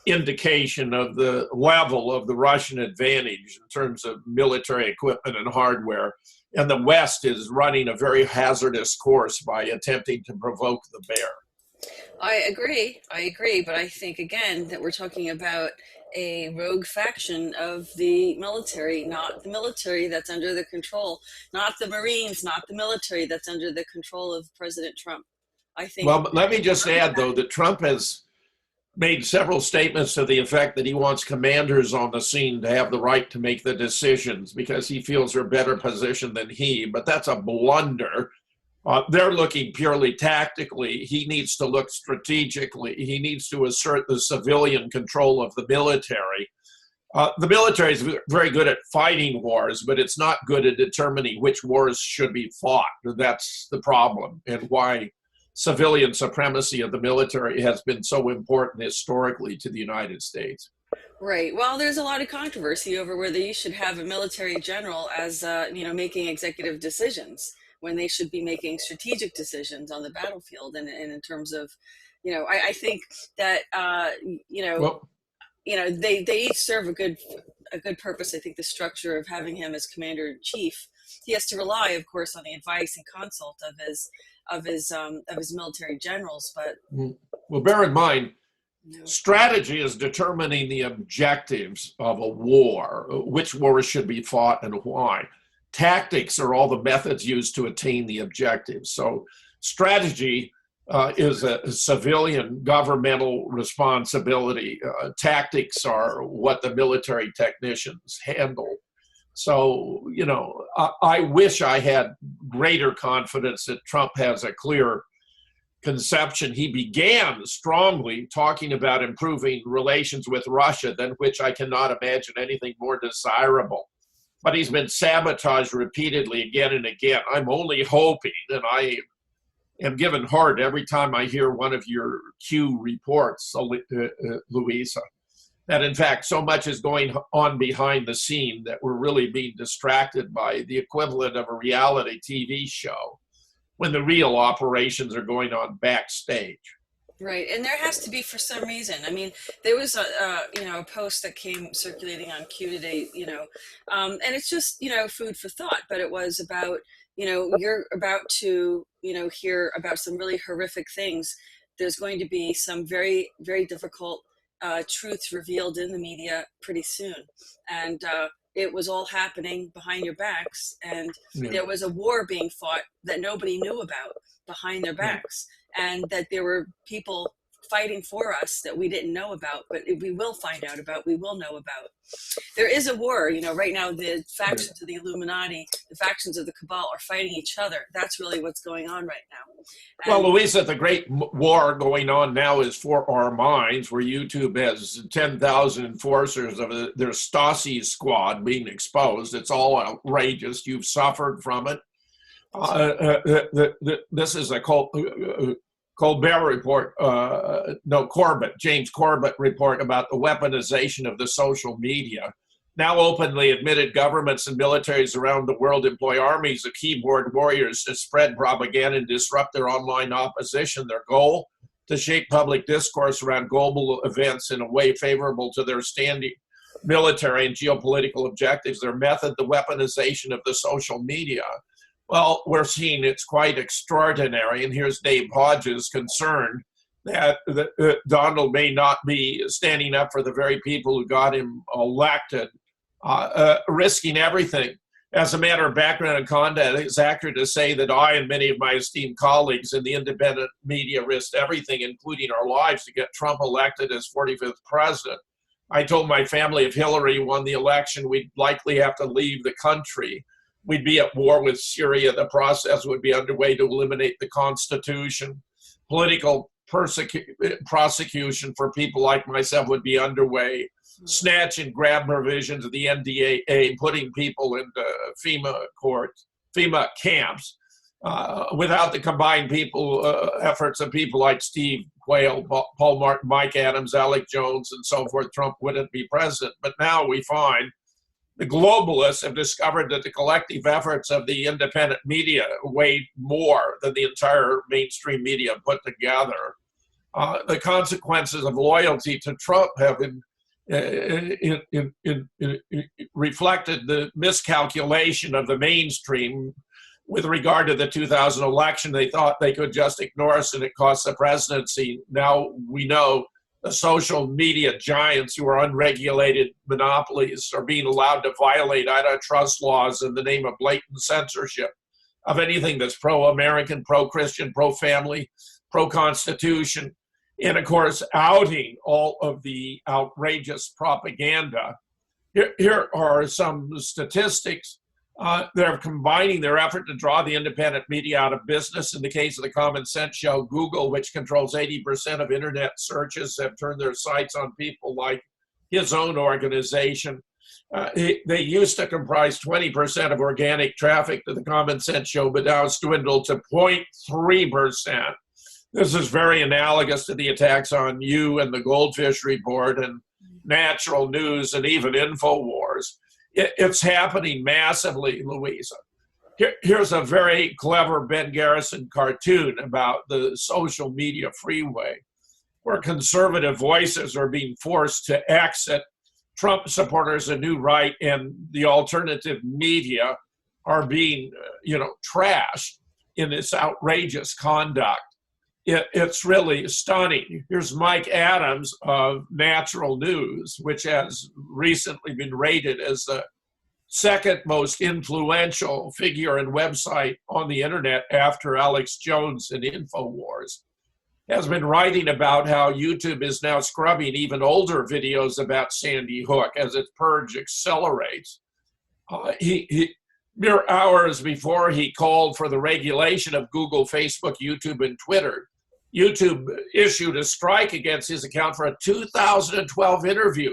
indication of the level of the Russian advantage in terms of military equipment and hardware. And the West is running a very hazardous course by attempting to provoke the bear. I agree, but I think, again, that we're talking about a rogue faction of the military, not the military that's under the control, not the Marines, not the military that's under the control of President Trump. I think. Well, let me just add, though, that Trump has made several statements to the effect that he wants commanders on the scene to have the right to make the decisions because he feels they're better positioned than he. But that's a blunder. They're looking purely tactically. He needs to look strategically. He needs to assert the civilian control of the military. The military is very good at fighting wars, but it's not good at determining which wars should be fought. That's the problem, and why civilian supremacy of the military has been so important historically to the United States. Right. Well, there's a lot of controversy over whether you should have a military general as, making executive decisions when they should be making strategic decisions on the battlefield. And in terms of, I think that, they each serve a good purpose. I think the structure of having him as commander in chief, he has to rely, of course, on the advice and consult of his military generals. But well, bear in mind, strategy is determining the objectives of a war, which wars should be fought and why. Tactics are all the methods used to attain the objectives. So strategy is a civilian governmental responsibility. Tactics are what the military technicians handle. So, I wish I had greater confidence that Trump has a clear conception. He began strongly talking about improving relations with Russia, than which I cannot imagine anything more desirable. But he's been sabotaged repeatedly again and again. I'm only hoping, and I am given heart every time I hear one of your Q reports, Louisa, that in fact so much is going on behind the scene that we're really being distracted by the equivalent of a reality TV show when the real operations are going on backstage. Right, and there has to be, for some reason. I mean, there was a post that came circulating on Q today, and it's just food for thought. But it was about you're about to hear about some really horrific things. There's going to be some very, very difficult truths revealed in the media pretty soon, and it was all happening behind your backs, and there was a war being fought that nobody knew about behind their backs. And that there were people fighting for us that we didn't know about, but we will find out about, we will know about. There is a war, you know, right now the factions of the Illuminati, the factions of the cabal are fighting each other. That's really what's going on right now. Well, Louisa, the great war going on now is for our minds, where YouTube has 10,000 enforcers of their Stasi squad being exposed. It's all outrageous. You've suffered from it. This is a Colbert report, no, James Corbett report about the weaponization of the social media. Now openly admitted governments and militaries around the world employ armies of keyboard warriors to spread propaganda and disrupt their online opposition. Their goal, to shape public discourse around global events in a way favorable to their standing military and geopolitical objectives. Their method, the weaponization of the social media. Well, we're seeing it's quite extraordinary, and here's Dave Hodges concerned that Donald may not be standing up for the very people who got him elected, risking everything. As a matter of background and content, it's accurate to say that I and many of my esteemed colleagues in the independent media risked everything, including our lives, to get Trump elected as 45th president. I told my family if Hillary won the election, we'd likely have to leave the country. We'd be at war with Syria. The process would be underway to eliminate the Constitution. Political prosecution for people like myself would be underway. Snatch and grab provisions of the NDAA, putting people into FEMA camps. Without the combined efforts of people like Steve Quayle, Paul Martin, Mike Adams, Alec Jones, and so forth, Trump wouldn't be president. But now we find the globalists have discovered that the collective efforts of the independent media weighed more than the entire mainstream media put together. The consequences of loyalty to Trump have reflected the miscalculation of the mainstream with regard to the 2000 election. They thought they could just ignore us and it cost the presidency. Now we know the social media giants who are unregulated monopolies are being allowed to violate antitrust laws in the name of blatant censorship of anything that's pro-American, pro-Christian, pro-family, pro-Constitution, and of course outing all of the outrageous propaganda. Here are some statistics. They're combining their effort to draw the independent media out of business. In the case of the Common Sense Show, Google, which controls 80% of internet searches, have turned their sights on people like his own organization. They used to comprise 20% of organic traffic to the Common Sense Show, but now it's dwindled to 0.3%. This is very analogous to the attacks on you and the GoldFish report and Natural News and even InfoWars. It's happening massively, Louisa. Here's a very clever Ben Garrison cartoon about the social media freeway, where conservative voices are being forced to exit. Trump supporters, a new right, and the alternative media are being, trashed in this outrageous conduct. It's really stunning. Here's Mike Adams of Natural News, which has recently been rated as the second most influential figure and website on the internet after Alex Jones and InfoWars, has been writing about how YouTube is now scrubbing even older videos about Sandy Hook as its purge accelerates. Mere hours before he called for the regulation of Google, Facebook, YouTube, and Twitter, YouTube issued a strike against his account for a 2012 interview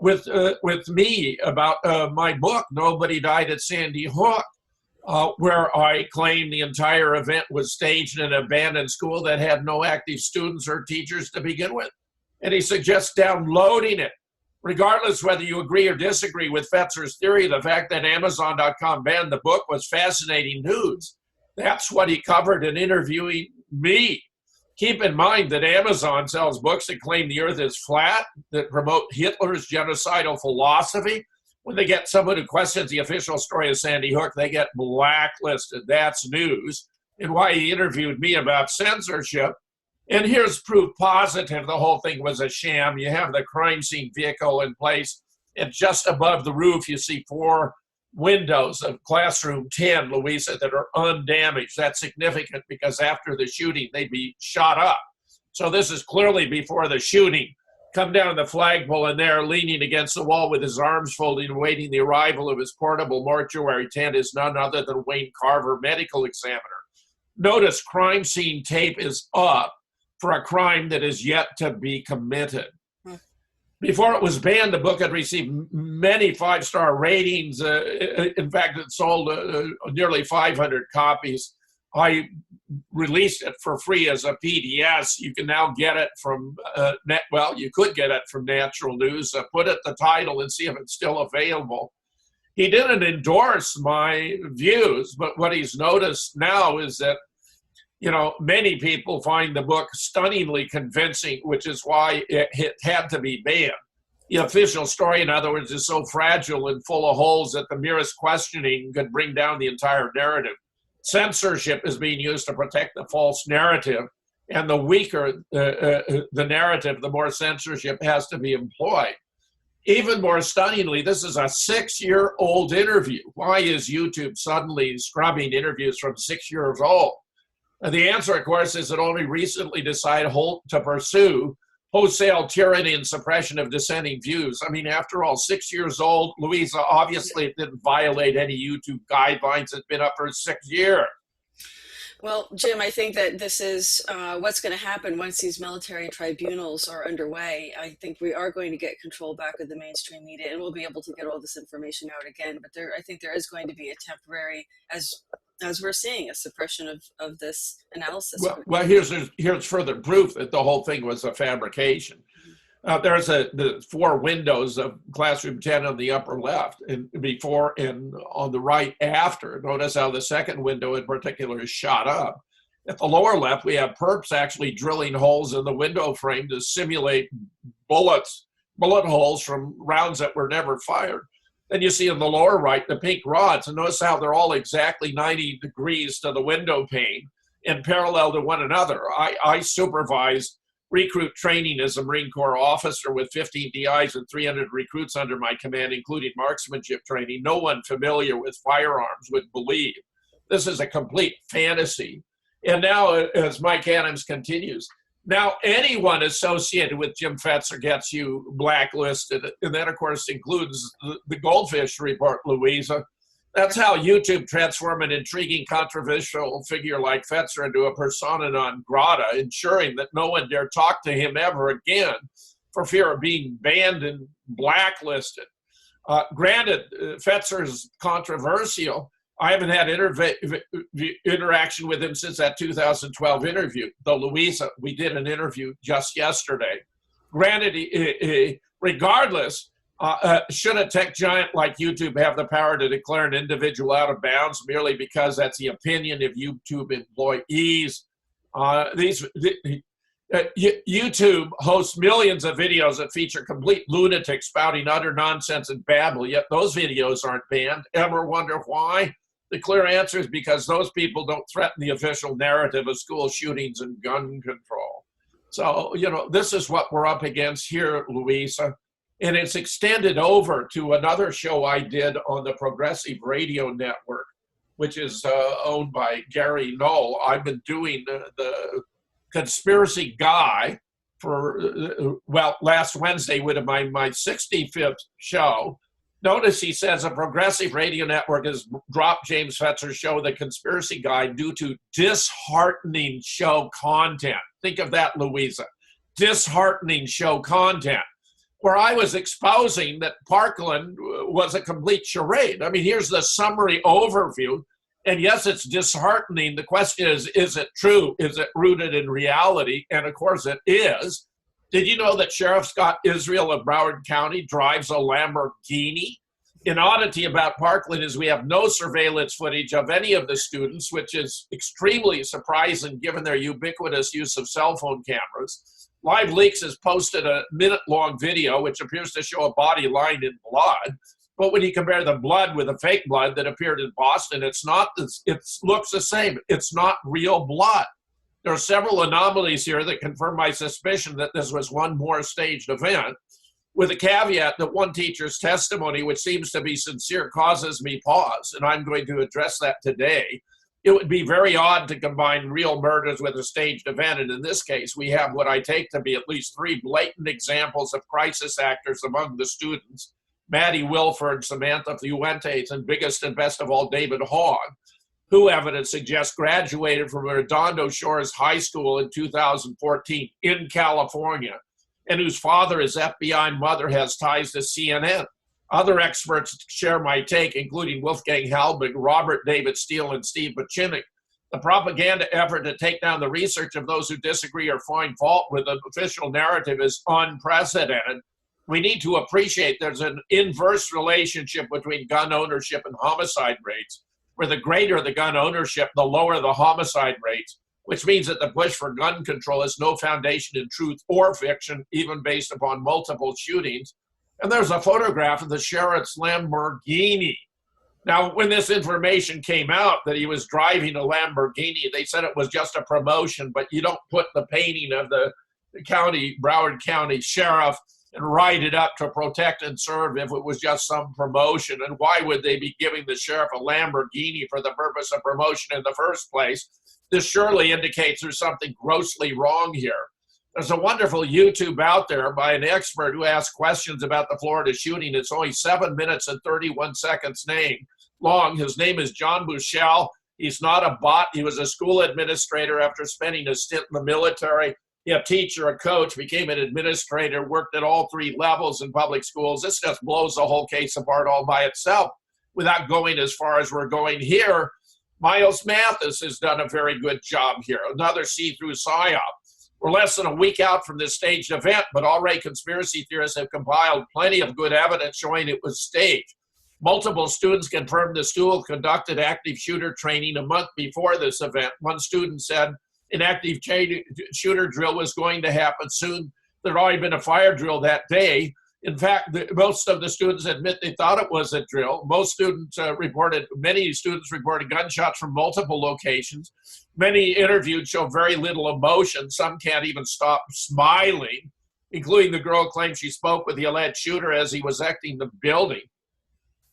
with me about my book, Nobody Died at Sandy Hook, where I claim the entire event was staged in an abandoned school that had no active students or teachers to begin with. And he suggests downloading it. Regardless whether you agree or disagree with Fetzer's theory, the fact that Amazon.com banned the book was fascinating news. That's what he covered in interviewing me. Keep in mind that Amazon sells books that claim the earth is flat, that promote Hitler's genocidal philosophy. When they get someone who questions the official story of Sandy Hook, they get blacklisted. That's news. And why he interviewed me about censorship. And here's proof positive the whole thing was a sham. You have the crime scene vehicle in place, and just above the roof you see 4 windows of classroom 10, Louisa, that are undamaged. That's significant because after the shooting they'd be shot up. So this is clearly before the shooting. Come down the flagpole, and there, leaning against the wall with his arms folded, awaiting the arrival of his portable mortuary tent, is none other than Wayne Carver, medical examiner. Notice crime scene tape is up for a crime that is yet to be committed. Before it was banned, the book had received many five-star ratings. In fact, it sold nearly 500 copies. I released it for free as a PDS. You can now get it from, you could get it from Natural News. Put it the title and see if it's still available. He didn't endorse my views, but what he's noticed now is that, many people find the book stunningly convincing, which is why it had to be banned. The official story, in other words, is so fragile and full of holes that the merest questioning could bring down the entire narrative. Censorship is being used to protect the false narrative, and the weaker the narrative, the more censorship has to be employed. Even more stunningly, this is a 6-year-old interview. Why is YouTube suddenly scrubbing interviews from 6 years old? And the answer, of course, is it only recently decided to pursue wholesale tyranny and suppression of dissenting views. I mean, after all, 6 years old, Louisa, obviously it didn't violate any YouTube guidelines. It's been up for 6 years. Well, Jim, I think that this is what's going to happen once these military tribunals are underway. I think we are going to get control back of the mainstream media, and we'll be able to get all this information out again. But I think there is going to be a temporary, as we're seeing, a suppression of this analysis. Well, here's further proof that the whole thing was a fabrication. There's the 4 windows of classroom 10 on the upper left, and before and on the right after. Notice how the second window in particular is shot up. At the lower left, we have perps actually drilling holes in the window frame to simulate bullet holes from rounds that were never fired. Then you see in the lower right the pink rods, and notice how they're all exactly 90 degrees to the window pane in parallel to one another. I supervised recruit training as a Marine Corps officer with 15 DIs and 300 recruits under my command, including marksmanship training. No one familiar with firearms would believe this is a complete fantasy. And now, as Mike Adams continues, now anyone associated with Jim Fetzer gets you blacklisted. And that, of course, includes the GoldFish report, Louisa. That's how YouTube transformed an intriguing, controversial figure like Fetzer into a persona non grata, ensuring that no one dare talk to him ever again for fear of being banned and blacklisted. Granted, Fetzer's controversial. I haven't had interaction with him since that 2012 interview, though, Louisa, we did an interview just yesterday. Granted, regardless, should a tech giant like YouTube have the power to declare an individual out of bounds merely because that's the opinion of YouTube employees? YouTube hosts millions of videos that feature complete lunatics spouting utter nonsense and babble, yet those videos aren't banned. Ever wonder why? The clear answer is because those people don't threaten the official narrative of school shootings and gun control. So, this is what we're up against here, Louisa. And it's extended over to another show I did on the Progressive Radio Network, which is owned by Gary Knoll. I've been doing the conspiracy guy for, last Wednesday would have been my 65th show. Notice he says a Progressive Radio Network has dropped James Fetzer's show, The Conspiracy Guy, due to disheartening show content. Think of that, Louisa. Disheartening show content. Where I was exposing that Parkland was a complete charade. I mean, here's the summary overview. And yes, it's disheartening. The question is it true? Is it rooted in reality? And of course it is. Did you know that Sheriff Scott Israel of Broward County drives a Lamborghini? An oddity about Parkland is we have no surveillance footage of any of the students, which is extremely surprising given their ubiquitous use of cell phone cameras. Live Leaks has posted a minute-long video which appears to show a body lined in blood. But when you compare the blood with the fake blood that appeared in Boston, it looks the same. It's not real blood. There are several anomalies here that confirm my suspicion that this was one more staged event, with a caveat that one teacher's testimony, which seems to be sincere, causes me pause, and I'm going to address that today. it would be very odd to combine real murders with a staged event. And in this case, we have what I take to be at least 3 blatant examples of crisis actors among the students: Maddie Wilford, Samantha Fuentes, and biggest and best of all, David Hogg, who evidence suggests graduated from Redondo Shores High School in 2014 in California, and whose father is FBI and mother has ties to CNN. Other experts share my take, including Wolfgang Halbig, Robert David Steele, and Steve Butchinik. The propaganda effort to take down the research of those who disagree or find fault with the official narrative is unprecedented. We need to appreciate there's an inverse relationship between gun ownership and homicide rates, where the greater the gun ownership, the lower the homicide rates, which means that the push for gun control has no foundation in truth or fiction, even based upon multiple shootings. And there's a photograph of the sheriff's Lamborghini. Now, when this information came out that he was driving a Lamborghini, they said it was just a promotion, but you don't put the painting of the Broward County sheriff and write it up to protect and serve if it was just some promotion. And why would they be giving the sheriff a Lamborghini for the purpose of promotion in the first place? This surely indicates there's something grossly wrong here. There's a wonderful YouTube out there by an expert who asks questions about the Florida shooting. It's only 7 minutes and 31 seconds long. His name is John Bushell. He's not a bot. He was a school administrator after spending a stint in the military. A teacher, a coach, became an administrator, worked at all 3 levels in public schools. This just blows the whole case apart all by itself without going as far as we're going here. Miles Mathis has done a very good job here, another see-through psyop. We're less than a week out from this staged event, but already conspiracy theorists have compiled plenty of good evidence showing it was staged. Multiple students confirmed the school conducted active shooter training a month before this event. One student said an active shooter drill was going to happen soon. There'd already been a fire drill that day. In fact, most of the students admit they thought it was a drill. Many students reported gunshots from multiple locations. Many interviewed show very little emotion. Some can't even stop smiling, including the girl who claimed she spoke with the alleged shooter as he was exiting the building.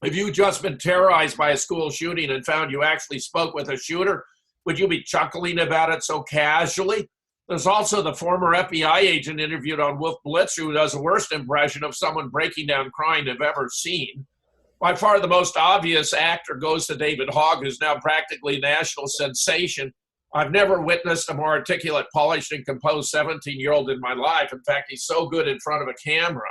If you've just been terrorized by a school shooting and found you actually spoke with a shooter, would you be chuckling about it so casually? There's also the former FBI agent interviewed on Wolf Blitzer who does the worst impression of someone breaking down crying I've ever seen. By far the most obvious actor goes to David Hogg, who's now practically a national sensation. I've never witnessed a more articulate, polished, and composed 17-year-old in my life. In fact, he's so good in front of a camera.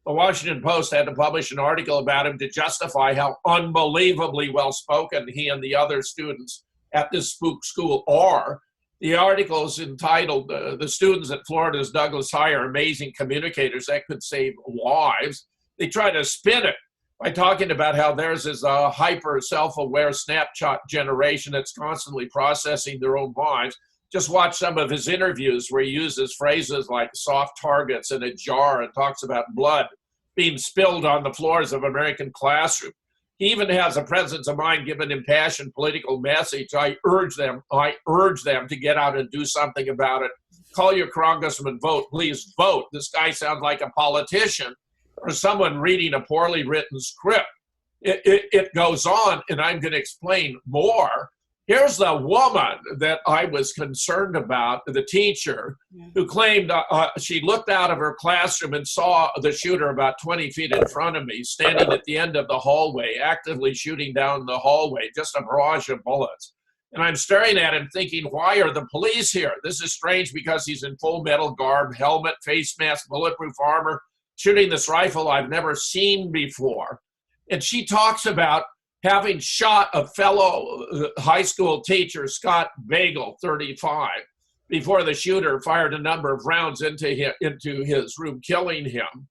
The Washington Post had to publish an article about him to justify how unbelievably well-spoken he and the other students at this spook school are. The article is entitled, The Students at Florida's Douglas High Are Amazing Communicators That Could Save Lives. They try to spin it by talking about how theirs is a hyper self-aware snapshot generation that's constantly processing their own lives. Just watch some of his interviews where he uses phrases like soft targets in a jar and talks about blood being spilled on the floors of American classrooms. He even has a presence of mind, give an impassioned political message. I urge them to get out and do something about it. Call your congressman, vote, please vote. This guy sounds like a politician or someone reading a poorly written script. It goes on, and I'm going to explain more. Here's the woman that I was concerned about, the teacher, who claimed she looked out of her classroom and saw the shooter about 20 feet in front of me, standing at the end of the hallway, actively shooting down the hallway, just a barrage of bullets. And I'm staring at him thinking, why are the police here? This is strange because he's in full metal garb, helmet, face mask, bulletproof armor, shooting this rifle I've never seen before. And she talks about having shot a fellow high school teacher, Scott Bagel, 35, before the shooter fired a number of rounds into his room, killing him.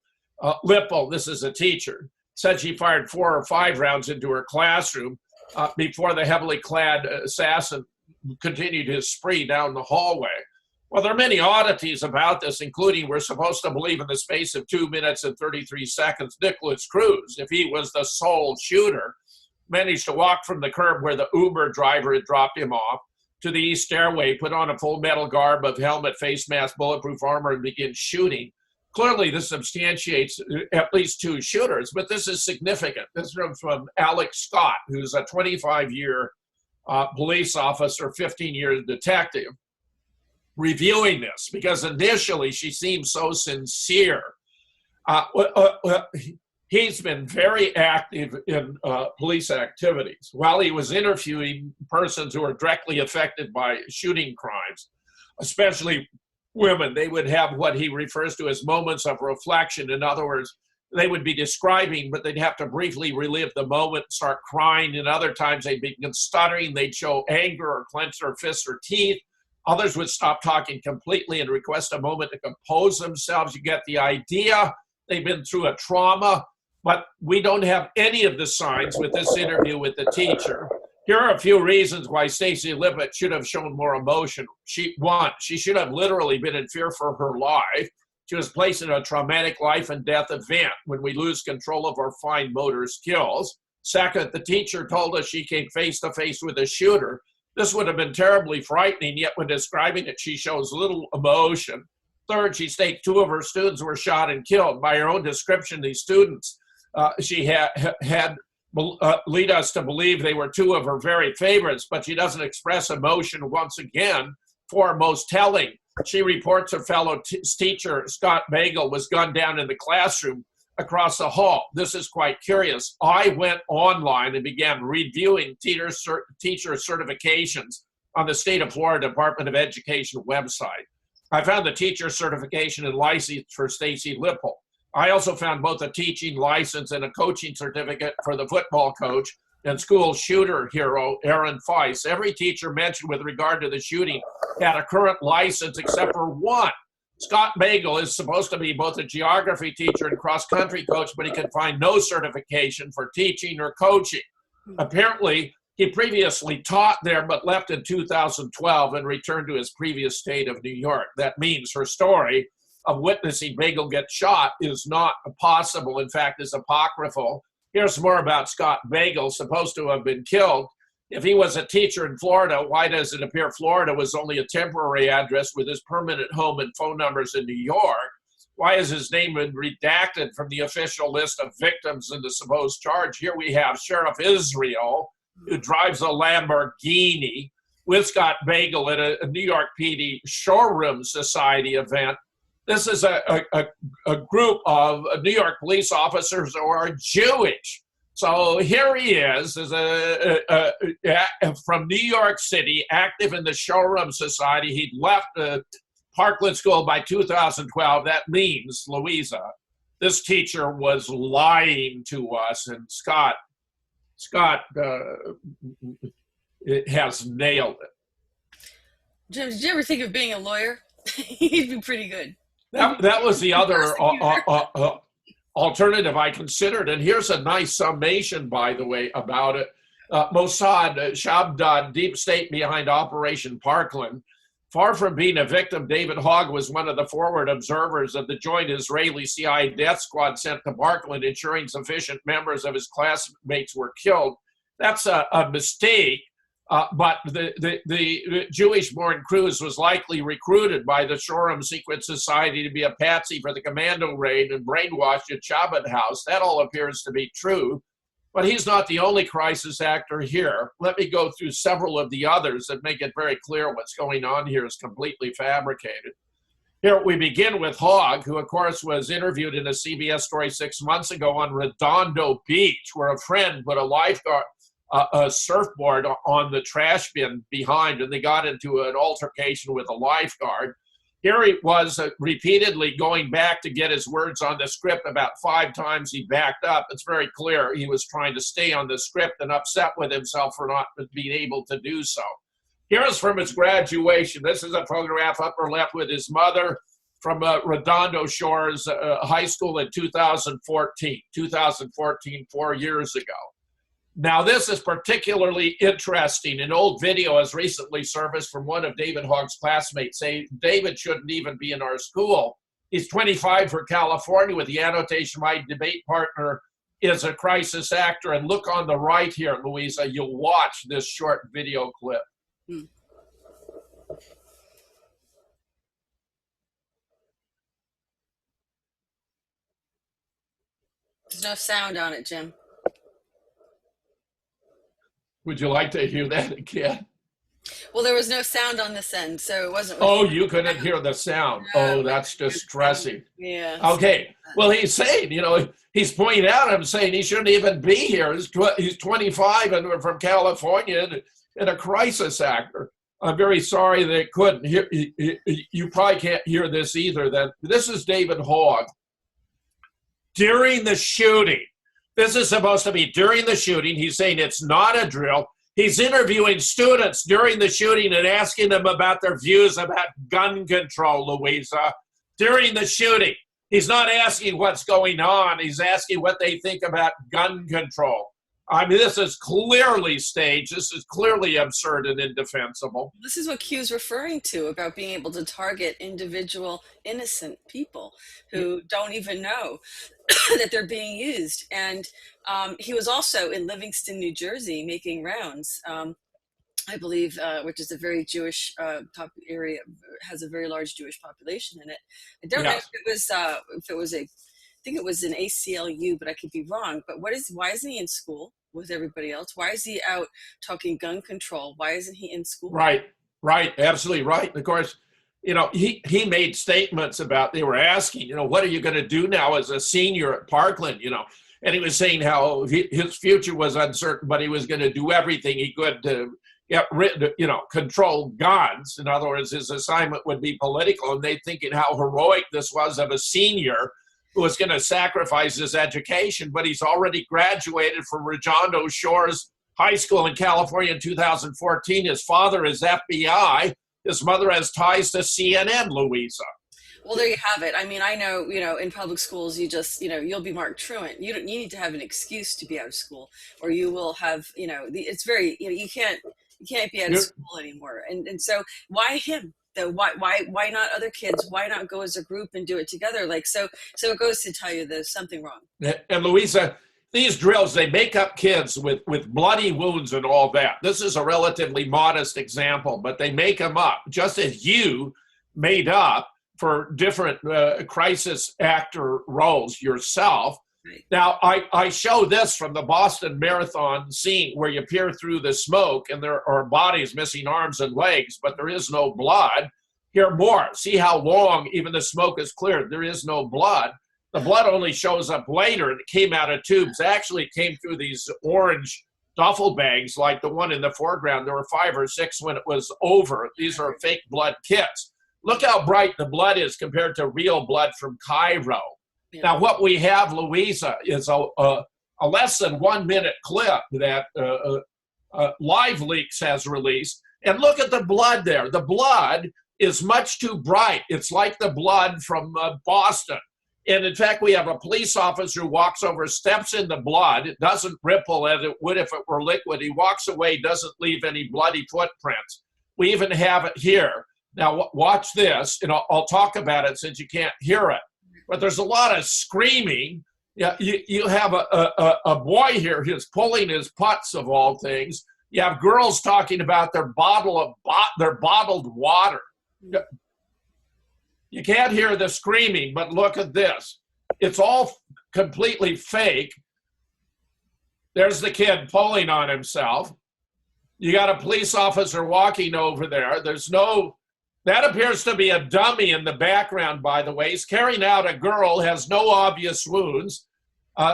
Lipple, this is a teacher, said she fired 4 or 5 rounds into her classroom before the heavily clad assassin continued his spree down the hallway. Well, there are many oddities about this, including we're supposed to believe in the space of 2 minutes and 33 seconds, Nicholas Cruz, if he was the sole shooter, managed to walk from the curb where the Uber driver had dropped him off to the east stairway, put on a full metal garb of helmet, face mask, bulletproof armor, and begin shooting. Clearly, this substantiates at least 2 shooters, but this is significant. This is from Alex Scott, who's a 25-year police officer, 15-year detective, reviewing this, because initially she seemed so sincere. He's been very active in police activities. While he was interviewing persons who are directly affected by shooting crimes, especially women, they would have what he refers to as moments of reflection. In other words, they would be describing, but they'd have to briefly relive the moment, start crying, and other times they'd begin stuttering, they'd show anger or clench their fists or teeth. Others would stop talking completely and request a moment to compose themselves. You get the idea. They've been through a trauma, but we don't have any of the signs with this interview with the teacher. Here are a few reasons why Stacy Lippett should have shown more emotion. She should have literally been in fear for her life. She was placed in a traumatic life and death event when we lose control of our fine motor skills. Second, the teacher told us she came face to face with a shooter. This would have been terribly frightening, yet when describing it, she shows little emotion. Third, she states 2 of her students were shot and killed. By her own description, these students she had lead us to believe they were 2 of her very favorites, but she doesn't express emotion once again. For most telling, she reports her fellow teacher, Scott Bagel, was gunned down in the classroom across the hall. This is quite curious. I went online and began reviewing teacher certifications on the state of Florida Department of Education website. I found the teacher certification and license for Stacy Lippett. I also found both a teaching license and a coaching certificate for the football coach and school shooter hero, Aaron Feist. Every teacher mentioned with regard to the shooting had a current license except for one. Scott Bagel is supposed to be both a geography teacher and cross-country coach, but he could find no certification for teaching or coaching. Apparently, he previously taught there, but left in 2012 and returned to his previous state of New York. That means her story of witnessing Bagel get shot is not possible, in fact, is apocryphal. Here's more about Scott Bagel, supposed to have been killed. If he was a teacher in Florida, why does it appear Florida was only a temporary address with his permanent home and phone numbers in New York? Why is his name been redacted from the official list of victims in the supposed charge? Here we have Sheriff Israel, who drives a Lamborghini with Scott Bagel at a New York PD Showroom Society event. This is a group of New York police officers who are Jewish. So here he is from New York City, active in the Showroom Society. He'd left Parkland School by 2012. That means, Louisa, this teacher was lying to us, and Scott has nailed it. Jim, did you ever think of being a lawyer? He'd be pretty good. That was the other alternative I considered. And here's a nice summation, by the way, about it. Mossad, Shabdad, deep state behind Operation Parkland. Far from being a victim, David Hogg was one of the forward observers of the joint Israeli CIA death squad sent to Parkland, ensuring sufficient members of his classmates were killed. That's a mistake. But the Jewish-born Cruz was likely recruited by the Shoreham Secret Society to be a patsy for the commando raid and brainwashed at Chabad House. That all appears to be true. But he's not the only crisis actor here. Let me go through several of the others that make it very clear what's going on here is completely fabricated. Here we begin with Hogg, who of course was interviewed in a CBS story 6 months ago on Redondo Beach, where a friend put a surfboard on the trash bin behind, and they got into an altercation with a lifeguard. Here he was repeatedly going back to get his words on the script. About 5 times he backed up. It's very clear he was trying to stay on the script and upset with himself for not being able to do so. Here's from his graduation. This is a photograph upper left with his mother from Redondo Shores High School in 2014, 4 years ago. Now, this is particularly interesting. An old video has recently surfaced from one of David Hogg's classmates saying David shouldn't even be in our school. He's 25 for California with the annotation, my debate partner is a crisis actor. And look on the right here, Louisa, you'll watch this short video clip. There's no sound on it, Jim. Would you like to hear that again? Well, there was no sound on this end, so it wasn't. Oh, you couldn't hear the sound. Oh, that's distressing. Yeah. Okay. Well, he's saying, he's pointing out, I'm saying he shouldn't even be here. He's 25 and we're from California and a crisis actor. I'm very sorry they couldn't hear. You probably can't hear this either. Then this is David Hogg. During the shooting, this is supposed to be during the shooting. He's saying it's not a drill. He's interviewing students during the shooting and asking them about their views about gun control, Louisa. During the shooting, he's not asking what's going on. He's asking what they think about gun control. I mean, this is clearly staged. This is clearly absurd and indefensible. This is what Q's referring to about being able to target individual innocent people who don't even know that they're being used. And he was also in Livingston, New Jersey, making rounds, I believe, which is a very Jewish area, has a very large Jewish population in it. I don't know if it was I think it was an ACLU, but I could be wrong. But why isn't he in school with everybody else? Why is he out talking gun control? Why isn't he in school? Right, absolutely right. Of course, he made statements about, they were asking, what are you going to do now as a senior at Parkland, and he was saying how his future was uncertain, but he was going to do everything he could to get rid of, control guns. In other words, his assignment would be political, and they thinking how heroic this was of a senior who was going to sacrifice his education, but he's already graduated from Redondo Shores High School in California in 2014. His father is FBI. His mother has ties to CNN, Louisa. Well, there you have it. I mean, I know, in public schools, you just, you'll be marked truant. You need to have an excuse to be out of school, or you will have, it's very, you can't be out of school anymore. And so why him? Why not other kids? Why not go as a group and do it together? So it goes to tell you there's something wrong. And Louisa, these drills, they make up kids with bloody wounds and all that. This is a relatively modest example, but they make them up, just as you made up for different crisis actor roles yourself. Right. Now, I show this from the Boston Marathon scene where you peer through the smoke and there are bodies missing arms and legs, but there is no blood. Here more. See how long even the smoke is cleared. There is no blood. The blood only shows up later, and it came out of tubes. It actually came through these orange duffel bags like the one in the foreground. There were 5 or 6 when it was over. These are fake blood kits. Look how bright the blood is compared to real blood from Cairo. Yeah. Now, what we have, Louisa, is a less than 1 minute clip that Live Leaks has released. And look at the blood there. The blood is much too bright. It's like the blood from Boston. And in fact, we have a police officer who walks over, steps in the blood. It doesn't ripple as it would if it were liquid. He walks away, doesn't leave any bloody footprints. We even have it here. Now, watch this, and I'll talk about it since you can't hear it. But there's a lot of screaming. Yeah, you have a boy here who's pulling his putts, of all things. You have girls talking about their bottled water. You can't hear the screaming, but look at this. It's all completely fake. There's the kid pulling on himself. You got a police officer walking over there. That appears to be a dummy in the background, by the way. He's carrying out a girl, has no obvious wounds.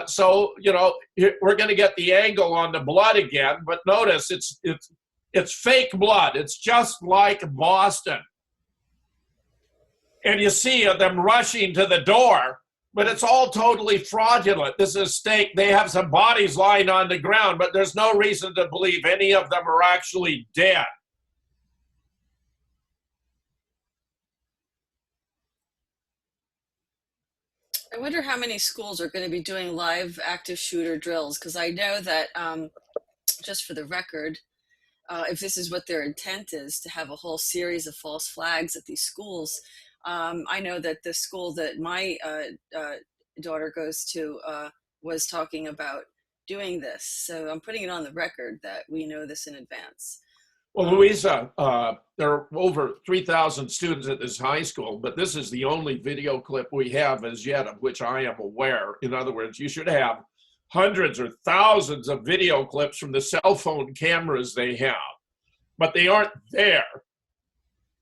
So, we're going to get the angle on the blood again, but notice it's fake blood. It's just like Boston. And you see them rushing to the door, but it's all totally fraudulent. This is fake. They have some bodies lying on the ground, but there's no reason to believe any of them are actually dead. I wonder how many schools are going to be doing live active shooter drills, because I know that, just for the record, if this is what their intent is, to have a whole series of false flags at these schools, I know that the school that my daughter goes to was talking about doing this. So I'm putting it on the record that we know this in advance. Well, Louisa, there are over 3,000 students at this high school, but this is the only video clip we have as yet of which I am aware. In other words, you should have hundreds or thousands of video clips from the cell phone cameras they have, but they aren't there.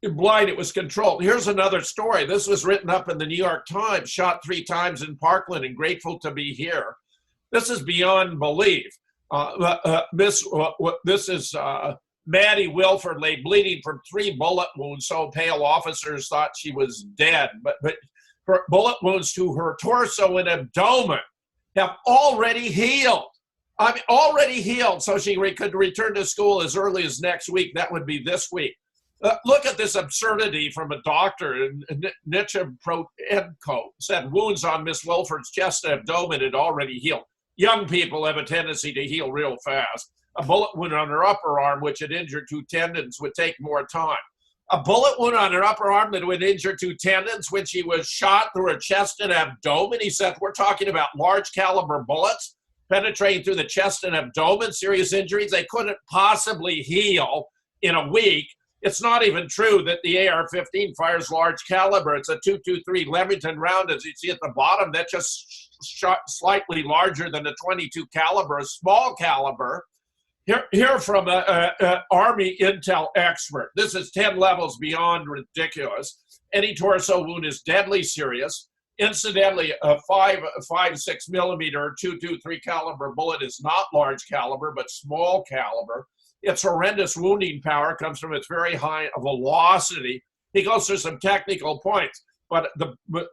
You're blind, it was controlled. Here's another story. This was written up in the New York Times, shot 3 times in Parkland and grateful to be here. This is beyond belief. This is Maddie Wilford lay bleeding from 3 bullet wounds, so pale officers thought she was dead. But her bullet wounds to her torso and abdomen have already healed. I mean, already healed, so she could return to school as early as next week. That would be this week. Look at this absurdity from a doctor. Nietzsche said wounds on Miss Wilford's chest and abdomen had already healed. Young people have a tendency to heal real fast. A bullet wound on her upper arm, which had injured 2 tendons, would take more time. A bullet wound on her upper arm that would injure 2 tendons when she was shot through her chest and abdomen. He said, we're talking about large caliber bullets penetrating through the chest and abdomen, serious injuries. They couldn't possibly heal in a week. It's not even true that the AR-15 fires large caliber. It's a .223 Remington round, as you see at the bottom. That's just shot slightly larger than a .22 caliber, a small caliber. Here from an Army intel expert. This is 10 levels beyond ridiculous. Any torso wound is deadly serious. Incidentally, a 5.56 millimeter .223 caliber bullet is not large caliber, but small caliber. Its horrendous wounding power comes from its very high velocity. He goes through some technical points, but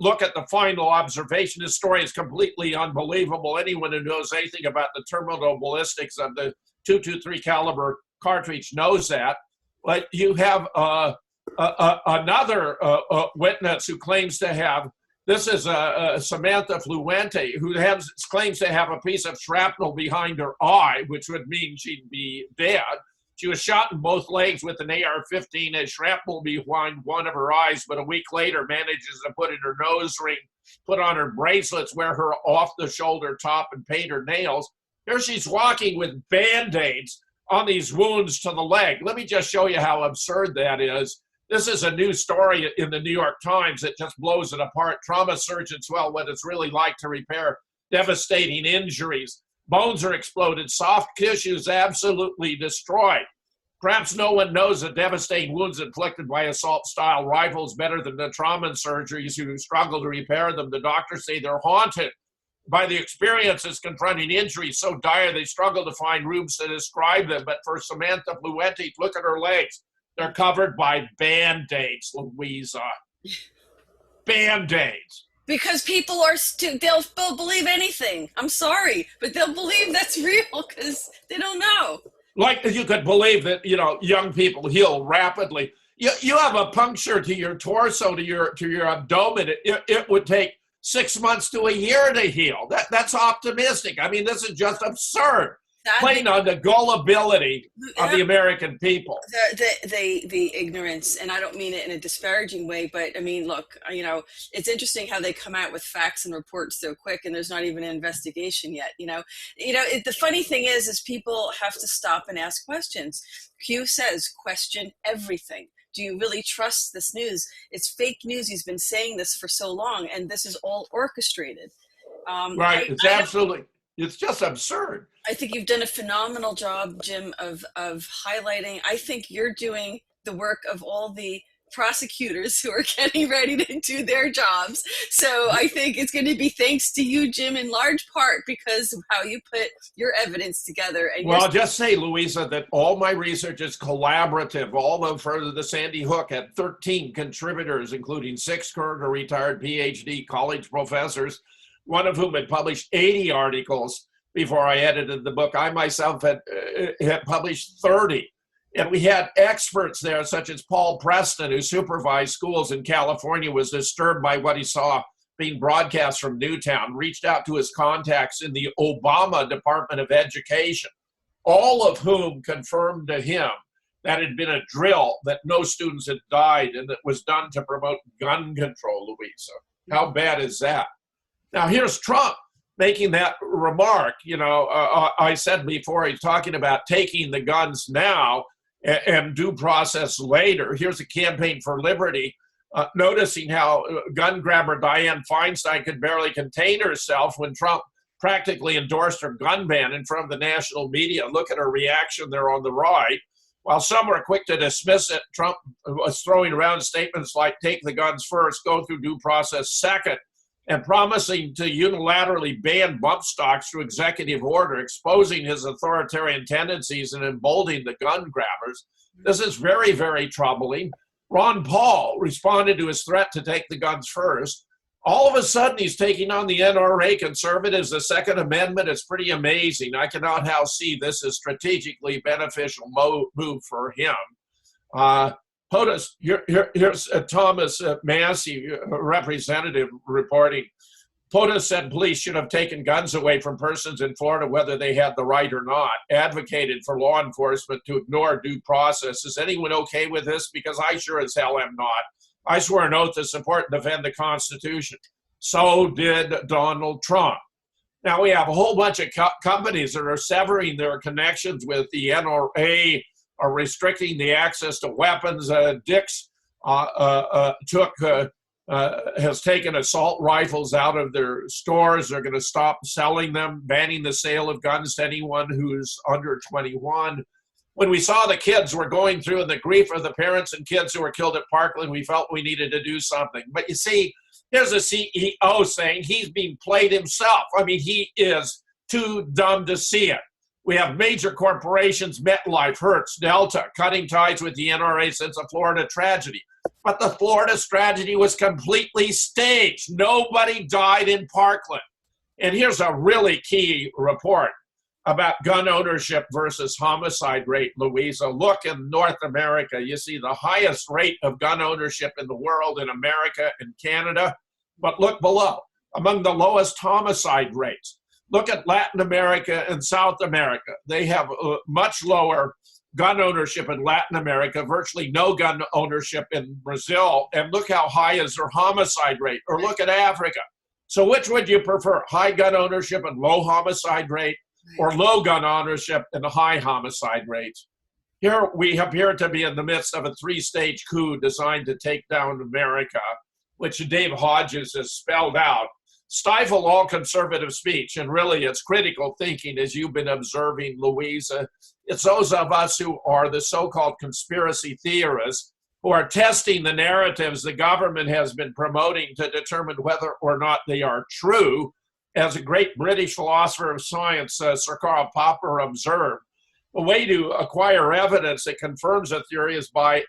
look at the final observation. This story is completely unbelievable. Anyone who knows anything about the terminal ballistics of the .223 caliber cartridge knows that. But you have another witness who claims to have, this is Samantha Fluente, who claims to have a piece of shrapnel behind her eye, which would mean she'd be dead. She was shot in both legs with an AR-15 and shrapnel behind one of her eyes, but a week later manages to put in her nose ring, put on her bracelets, wear her off-the-shoulder top, and paint her nails. Here she's walking with Band-Aids on these wounds to the leg. Let me just show you how absurd that is. This is a new story in the New York Times that just blows it apart. Trauma surgeons, well, what it's really like to repair devastating injuries. Bones are exploded, soft tissues absolutely destroyed. Perhaps no one knows the devastating wounds inflicted by assault-style rifles better than the trauma surgeons who struggle to repair them. The doctors say they're haunted by the experiences confronting injuries so dire they struggle to find rooms to describe them. But for Samantha Fluente, look at her legs. They're covered by Band-Aids, Louisa. Band-Aids. Because people are they'll believe anything. I'm sorry, but they'll believe that's real because they don't know. Like you could believe that, young people heal rapidly. You have a puncture to your torso, to your abdomen. It would take 6 months to a year to heal. That's optimistic. I mean, this is just absurd. Playing on the gullibility of the American people. The ignorance, and I don't mean it in a disparaging way, but I mean, look, it's interesting how they come out with facts and reports so quick, and there's not even an investigation yet. The funny thing is people have to stop and ask questions. Hugh says, question everything. Do you really trust this news? It's fake news. He's been saying this for so long, and this is all orchestrated. Right. Absolutely. It's just absurd. I think you've done a phenomenal job, Jim, of highlighting. I think you're doing the work of all the prosecutors who are getting ready to do their jobs. So I think it's going to be thanks to you, Jim, in large part because of how you put your evidence together. And well, I'll just say, Louisa, that all my research is collaborative. All of the Sandy Hook had 13 contributors, including 6 current or retired PhD college professors, one of whom had published 80 articles before I edited the book. I myself had published 30. And we had experts there, such as Paul Preston, who supervised schools in California, was disturbed by what he saw being broadcast from Newtown, reached out to his contacts in the Obama Department of Education, all of whom confirmed to him that it had been a drill, that no students had died, and that was done to promote gun control, Louisa. How bad is that? Now, here's Trump making that remark. I said before, he's talking about taking the guns now and due process later. Here's a Campaign for Liberty noticing how gun grabber Dianne Feinstein could barely contain herself when Trump practically endorsed her gun ban in front of the national media. Look at her reaction there on the right. While some were quick to dismiss it, Trump was throwing around statements like take the guns first, go through due process second, and promising to unilaterally ban bump stocks through executive order, exposing his authoritarian tendencies and emboldening the gun grabbers. This is very, very troubling. Ron Paul responded to his threat to take the guns first. All of a sudden, he's taking on the NRA conservatives, the Second Amendment. It's pretty amazing. I cannot how see this as strategically beneficial move for him. POTUS, here's Thomas Massey, representative, reporting. POTUS said police should have taken guns away from persons in Florida, whether they had the right or not, advocated for law enforcement to ignore due process. Is anyone okay with this? Because I sure as hell am not. I swear an oath to support and defend the Constitution. So did Donald Trump. Now we have a whole bunch of companies that are severing their connections with the NRA, are restricting the access to weapons. Dick's has taken assault rifles out of their stores. They're going to stop selling them, banning the sale of guns to anyone who's under 21. When we saw the kids were going through and the grief of the parents and kids who were killed at Parkland, we felt we needed to do something. But you see, here's a CEO saying he's being played himself. I mean, he is too dumb to see it. We have major corporations, MetLife, Hertz, Delta, cutting ties with the NRA since the Florida tragedy. But the Florida tragedy was completely staged. Nobody died in Parkland. And here's a really key report about gun ownership versus homicide rate, Louisa. Look in North America, you see the highest rate of gun ownership in the world in America and Canada. But look below, among the lowest homicide rates. Look at Latin America and South America. They have much lower gun ownership in Latin America, virtually no gun ownership in Brazil. And look how high is their homicide rate. Or look at Africa. So which would you prefer, high gun ownership and low homicide rate, or low gun ownership and high homicide rates? Here we appear to be in the midst of a three-stage coup designed to take down America, which Dave Hodges has spelled out. Stifle all conservative speech, and really it's critical thinking, as you've been observing, Louisa. It's those of us who are the so-called conspiracy theorists who are testing the narratives the government has been promoting to determine whether or not they are true. As a great British philosopher of science, Sir Karl Popper, observed, the way to acquire evidence that confirms a theory is by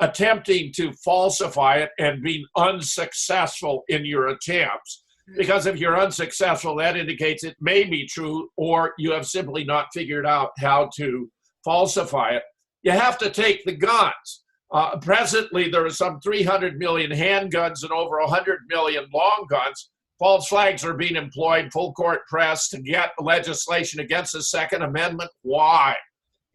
attempting to falsify it and being unsuccessful in your attempts. Because if you're unsuccessful, that indicates it may be true, or you have simply not figured out how to falsify it. You have to take the guns. Presently, there are some 300 million handguns and over 100 million long guns. False flags are being employed, full court press, to get legislation against the Second Amendment. Why?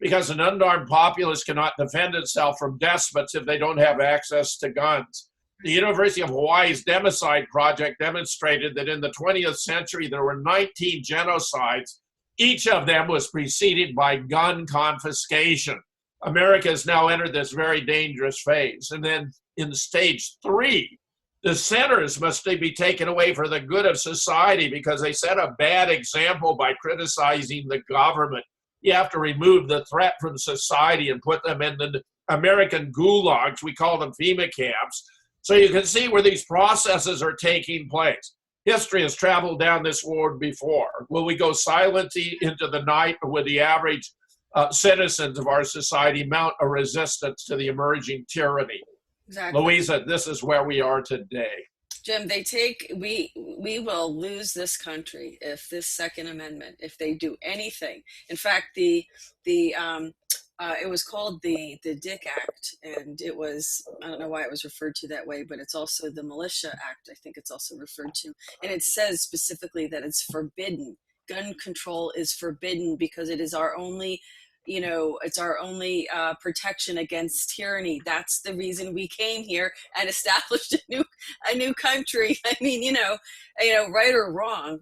Because an unarmed populace cannot defend itself from despots if they don't have access to guns. The University of Hawaii's Democide Project demonstrated that in the 20th century, there were 19 genocides. Each of them was preceded by gun confiscation. America has now entered this very dangerous phase. And then in stage 3, the centers must be taken away for the good of society because they set a bad example by criticizing the government. You have to remove the threat from society and put them in the American gulags. We call them FEMA camps. So you can see where these processes are taking place. History has traveled down this road before. Will we go silently into the night, or will the average citizens of our society mount a resistance to the emerging tyranny? Exactly. Louisa, this is where we are today. Jim, we will lose this country if this Second Amendment, if they do anything. In fact, it was called the Dick Act, and it was, I don't know why it was referred to that way, but it's also the Militia Act, I think it's also referred to. And it says specifically that it's forbidden. Gun control is forbidden because it is our only, it's our only protection against tyranny. That's the reason we came here and established a new country. I mean, right or wrong.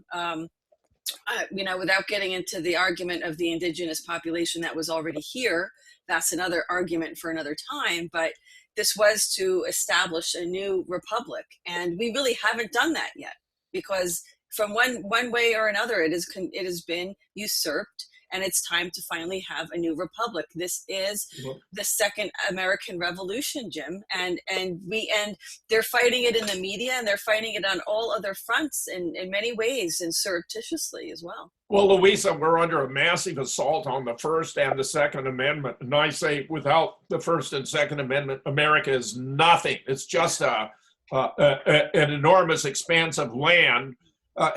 Without getting into the argument of the indigenous population that was already here, that's another argument for another time, but this was to establish a new republic. And we really haven't done that yet because from one way or another, it has been usurped, and it's time to finally have a new republic. This is the second American Revolution, Jim, and they're fighting it in the media, and they're fighting it on all other fronts in many ways, and surreptitiously as well. Well, Louisa, we're under a massive assault on the First and the Second Amendment. And I say, without the First and Second Amendment, America is nothing. It's just an enormous expanse of land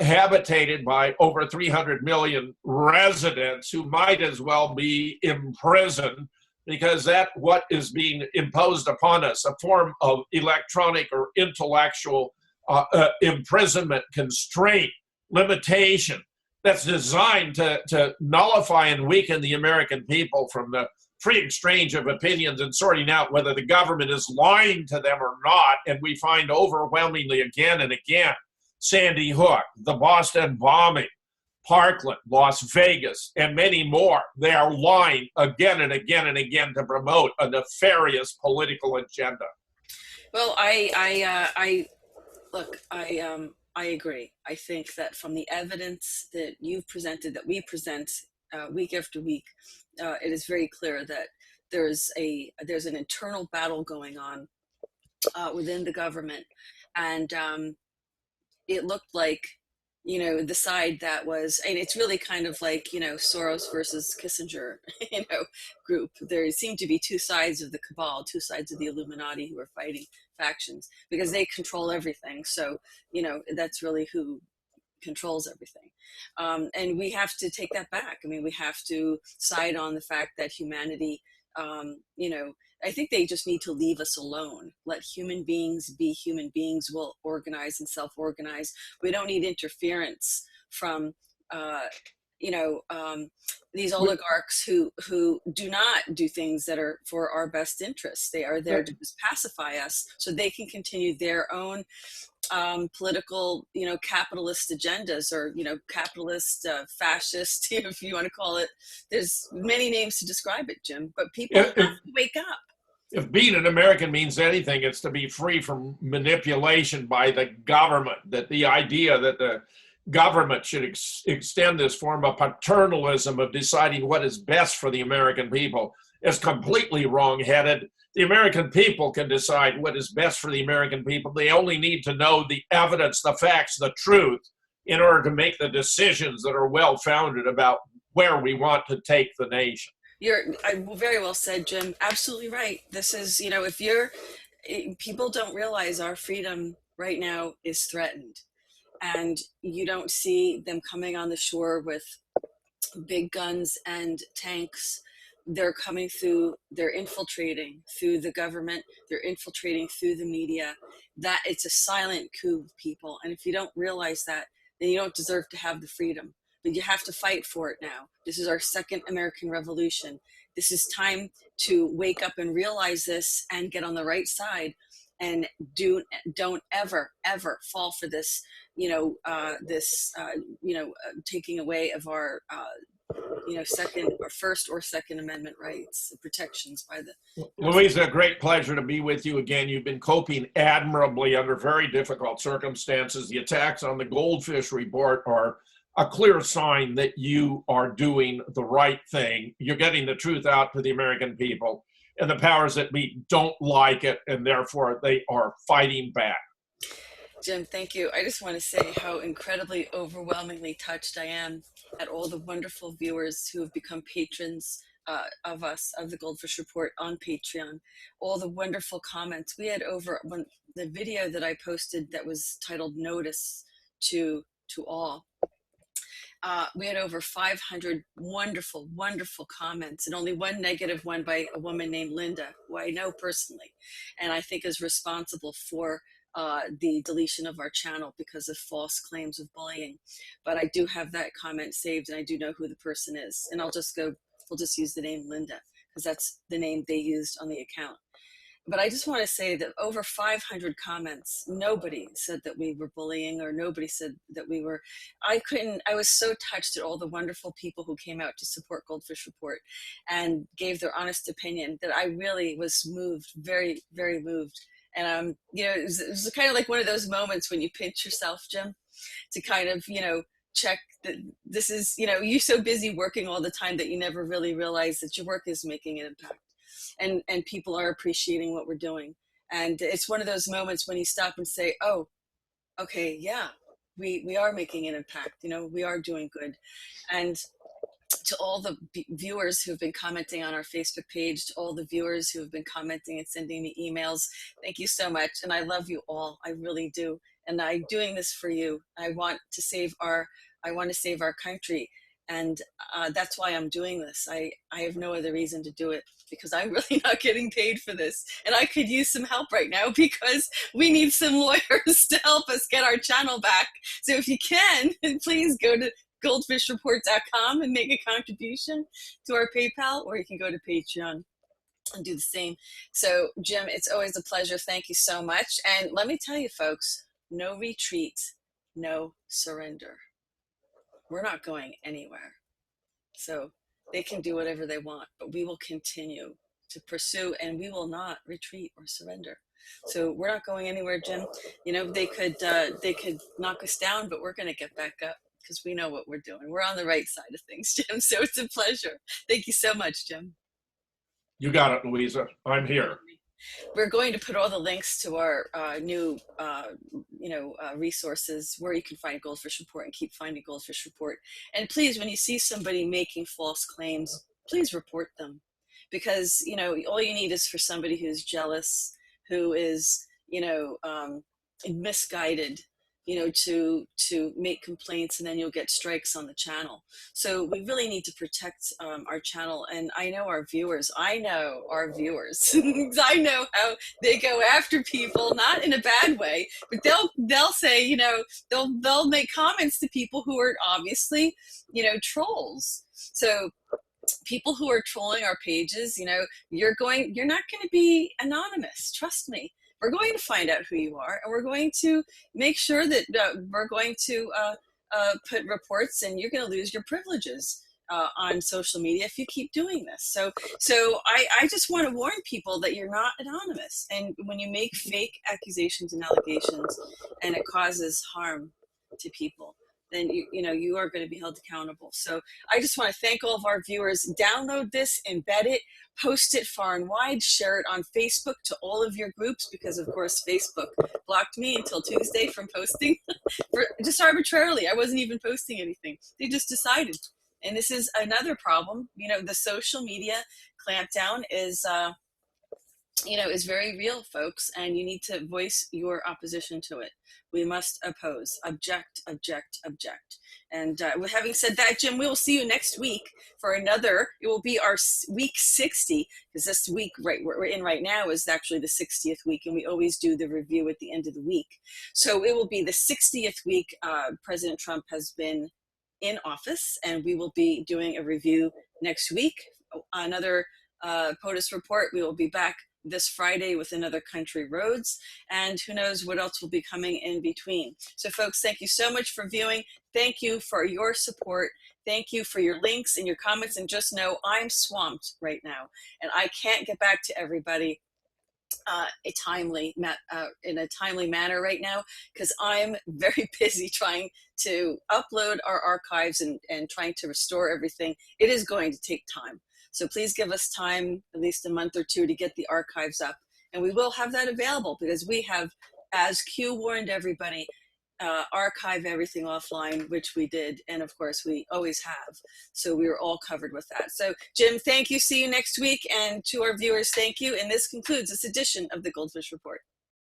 habitated by over 300 million residents who might as well be imprisoned, because that what is being imposed upon us, a form of electronic or intellectual imprisonment, constraint, limitation, that's designed to nullify and weaken the American people from the free exchange of opinions and sorting out whether the government is lying to them or not. And we find overwhelmingly again and again, Sandy Hook, the Boston bombing, Parkland, Las Vegas, and many more, they are lying again and again and again to promote a nefarious political agenda. Well, I agree. I think that from the evidence that you've presented, that we present week after week, it is very clear that there's an internal battle going on within the government, and it looked like, the side that was, and it's really kind of like, Soros versus Kissinger, group. There seem to be two sides of the cabal, two sides of the Illuminati who are fighting factions because they control everything. So, that's really who controls everything. And we have to take that back. I mean, we have to side on the fact that humanity, I think they just need to leave us alone. Let human beings be human beings. Will organize and self-organize. We don't need interference from, these oligarchs who do not do things that are for our best interests. They are there to just pacify us so they can continue their own political, capitalist agendas, or, capitalist, fascist, if you want to call it. There's many names to describe it, Jim, but people have to wake up. If being an American means anything, it's to be free from manipulation by the government. That the idea that the government should extend this form of paternalism of deciding what is best for the American people is completely wrong-headed. The American people can decide what is best for the American people. They only need to know the evidence, the facts, the truth, in order to make the decisions that are well-founded about where we want to take the nation. You're very well said, Jim. Absolutely right. This is, people don't realize our freedom right now is threatened. And you don't see them coming on the shore with big guns and tanks. They're coming through, they're infiltrating through the government, they're infiltrating through the media. That it's a silent coup, people. And if you don't realize that, then you don't deserve to have the freedom. But you have to fight for it now. This is our second American Revolution. This is time to wake up and realize this and get on the right side, and don't ever fall for this, taking away of our, second or first or second amendment rights, protections by the. Louisa, a great pleasure to be with you again. You've been coping admirably under very difficult circumstances. The attacks on the GoldFish report are a clear sign that you are doing the right thing. You're getting the truth out to the American people, and the powers that be don't like it, and therefore they are fighting back. Jim, thank you. I just want to say how incredibly overwhelmingly touched I am at all the wonderful viewers who have become patrons of us, of the GoldFish Report on Patreon. All the wonderful comments. We had the video that I posted that was titled Notice to All. We had over 500 wonderful, wonderful comments, and only one negative one by a woman named Linda, who I know personally, and I think is responsible for the deletion of our channel because of false claims of bullying. But I do have that comment saved, and I do know who the person is. And we'll just use the name Linda, because that's the name they used on the account. But I just want to say that over 500 comments, nobody said that we were bullying, or nobody said that we were. I was so touched at all the wonderful people who came out to support GoldFish Report and gave their honest opinion, that I really was moved, very, very moved. And, it was kind of like one of those moments when you pinch yourself, Jim, to kind of, check that this is, you're so busy working all the time that you never really realize that your work is making an impact, and people are appreciating what we're doing. And it's one of those moments when you stop and say, oh, okay, yeah, we are making an impact, we are doing good. And to all the viewers who've been commenting on our Facebook page, to all the viewers who have been commenting and sending me emails, thank you so much. And I love you all, I really do. And I'm doing this for you. I want to save our country. And that's why I'm doing this. I have no other reason to do it, because I'm really not getting paid for this. And I could use some help right now, because we need some lawyers to help us get our channel back. So if you can, please go to goldfishreport.com and make a contribution to our PayPal, or you can go to Patreon and do the same. So Jim, it's always a pleasure. Thank you so much. And let me tell you folks, no retreat, no surrender. We're not going anywhere. So they can do whatever they want, but we will continue to pursue, and we will not retreat or surrender. So we're not going anywhere, Jim. They could knock us down, but we're going to get back up, because we know what we're doing. We're on the right side of things, Jim. So it's a pleasure. Thank you so much, Jim. You got it, Louisa. I'm here. We're going to put all the links to our new, resources where you can find Goldfish Report, and keep finding Goldfish Report. And please, when you see somebody making false claims, please report them, because, all you need is for somebody who's jealous, who is, misguided, to make complaints, and then you'll get strikes on the channel. So we really need to protect our channel. And I know our viewers, I know how they go after people, not in a bad way, but they'll say, they'll make comments to people who are obviously, trolls. So people who are trolling our pages, you're not going to be anonymous. Trust me. We're going to find out who you are, and we're going to make sure that we're going to put reports, and you're going to lose your privileges on social media if you keep doing this. So I just want to warn people that you're not anonymous. And when you make fake accusations and allegations, and it causes harm to people, then you are going to be held accountable. So I just want to thank all of our viewers. Download this, embed it, post it far and wide, share it on Facebook to all of your groups, because of course Facebook blocked me until Tuesday from posting just arbitrarily. I wasn't even posting anything. They just decided. And this is another problem. The social media clampdown is is very real, folks, and you need to voice your opposition to it. We must oppose, object, object, object. And with having said that, Jim, we will see you next week for another. It will be our week 60, because this week we're in right now is actually the 60th week, and we always do the review at the end of the week. So it will be the 60th week President Trump has been in office, and we will be doing a review next week. Another POTUS report. We will be back this Friday with another Country Roads, and who knows what else will be coming in between. So folks, thank you so much for viewing. Thank you for your support. Thank you for your links and your comments. And just know I'm swamped right now, and I can't get back to everybody in a timely manner right now, because I'm very busy trying to upload our archives and trying to restore everything. It is going to take time. So please give us time, at least a month or two, to get the archives up. And we will have that available, because we have, as Q warned everybody, archive everything offline, which we did. And of course, we always have. So we were all covered with that. So Jim, thank you. See you next week. And to our viewers, thank you. And this concludes this edition of the Goldfish Report.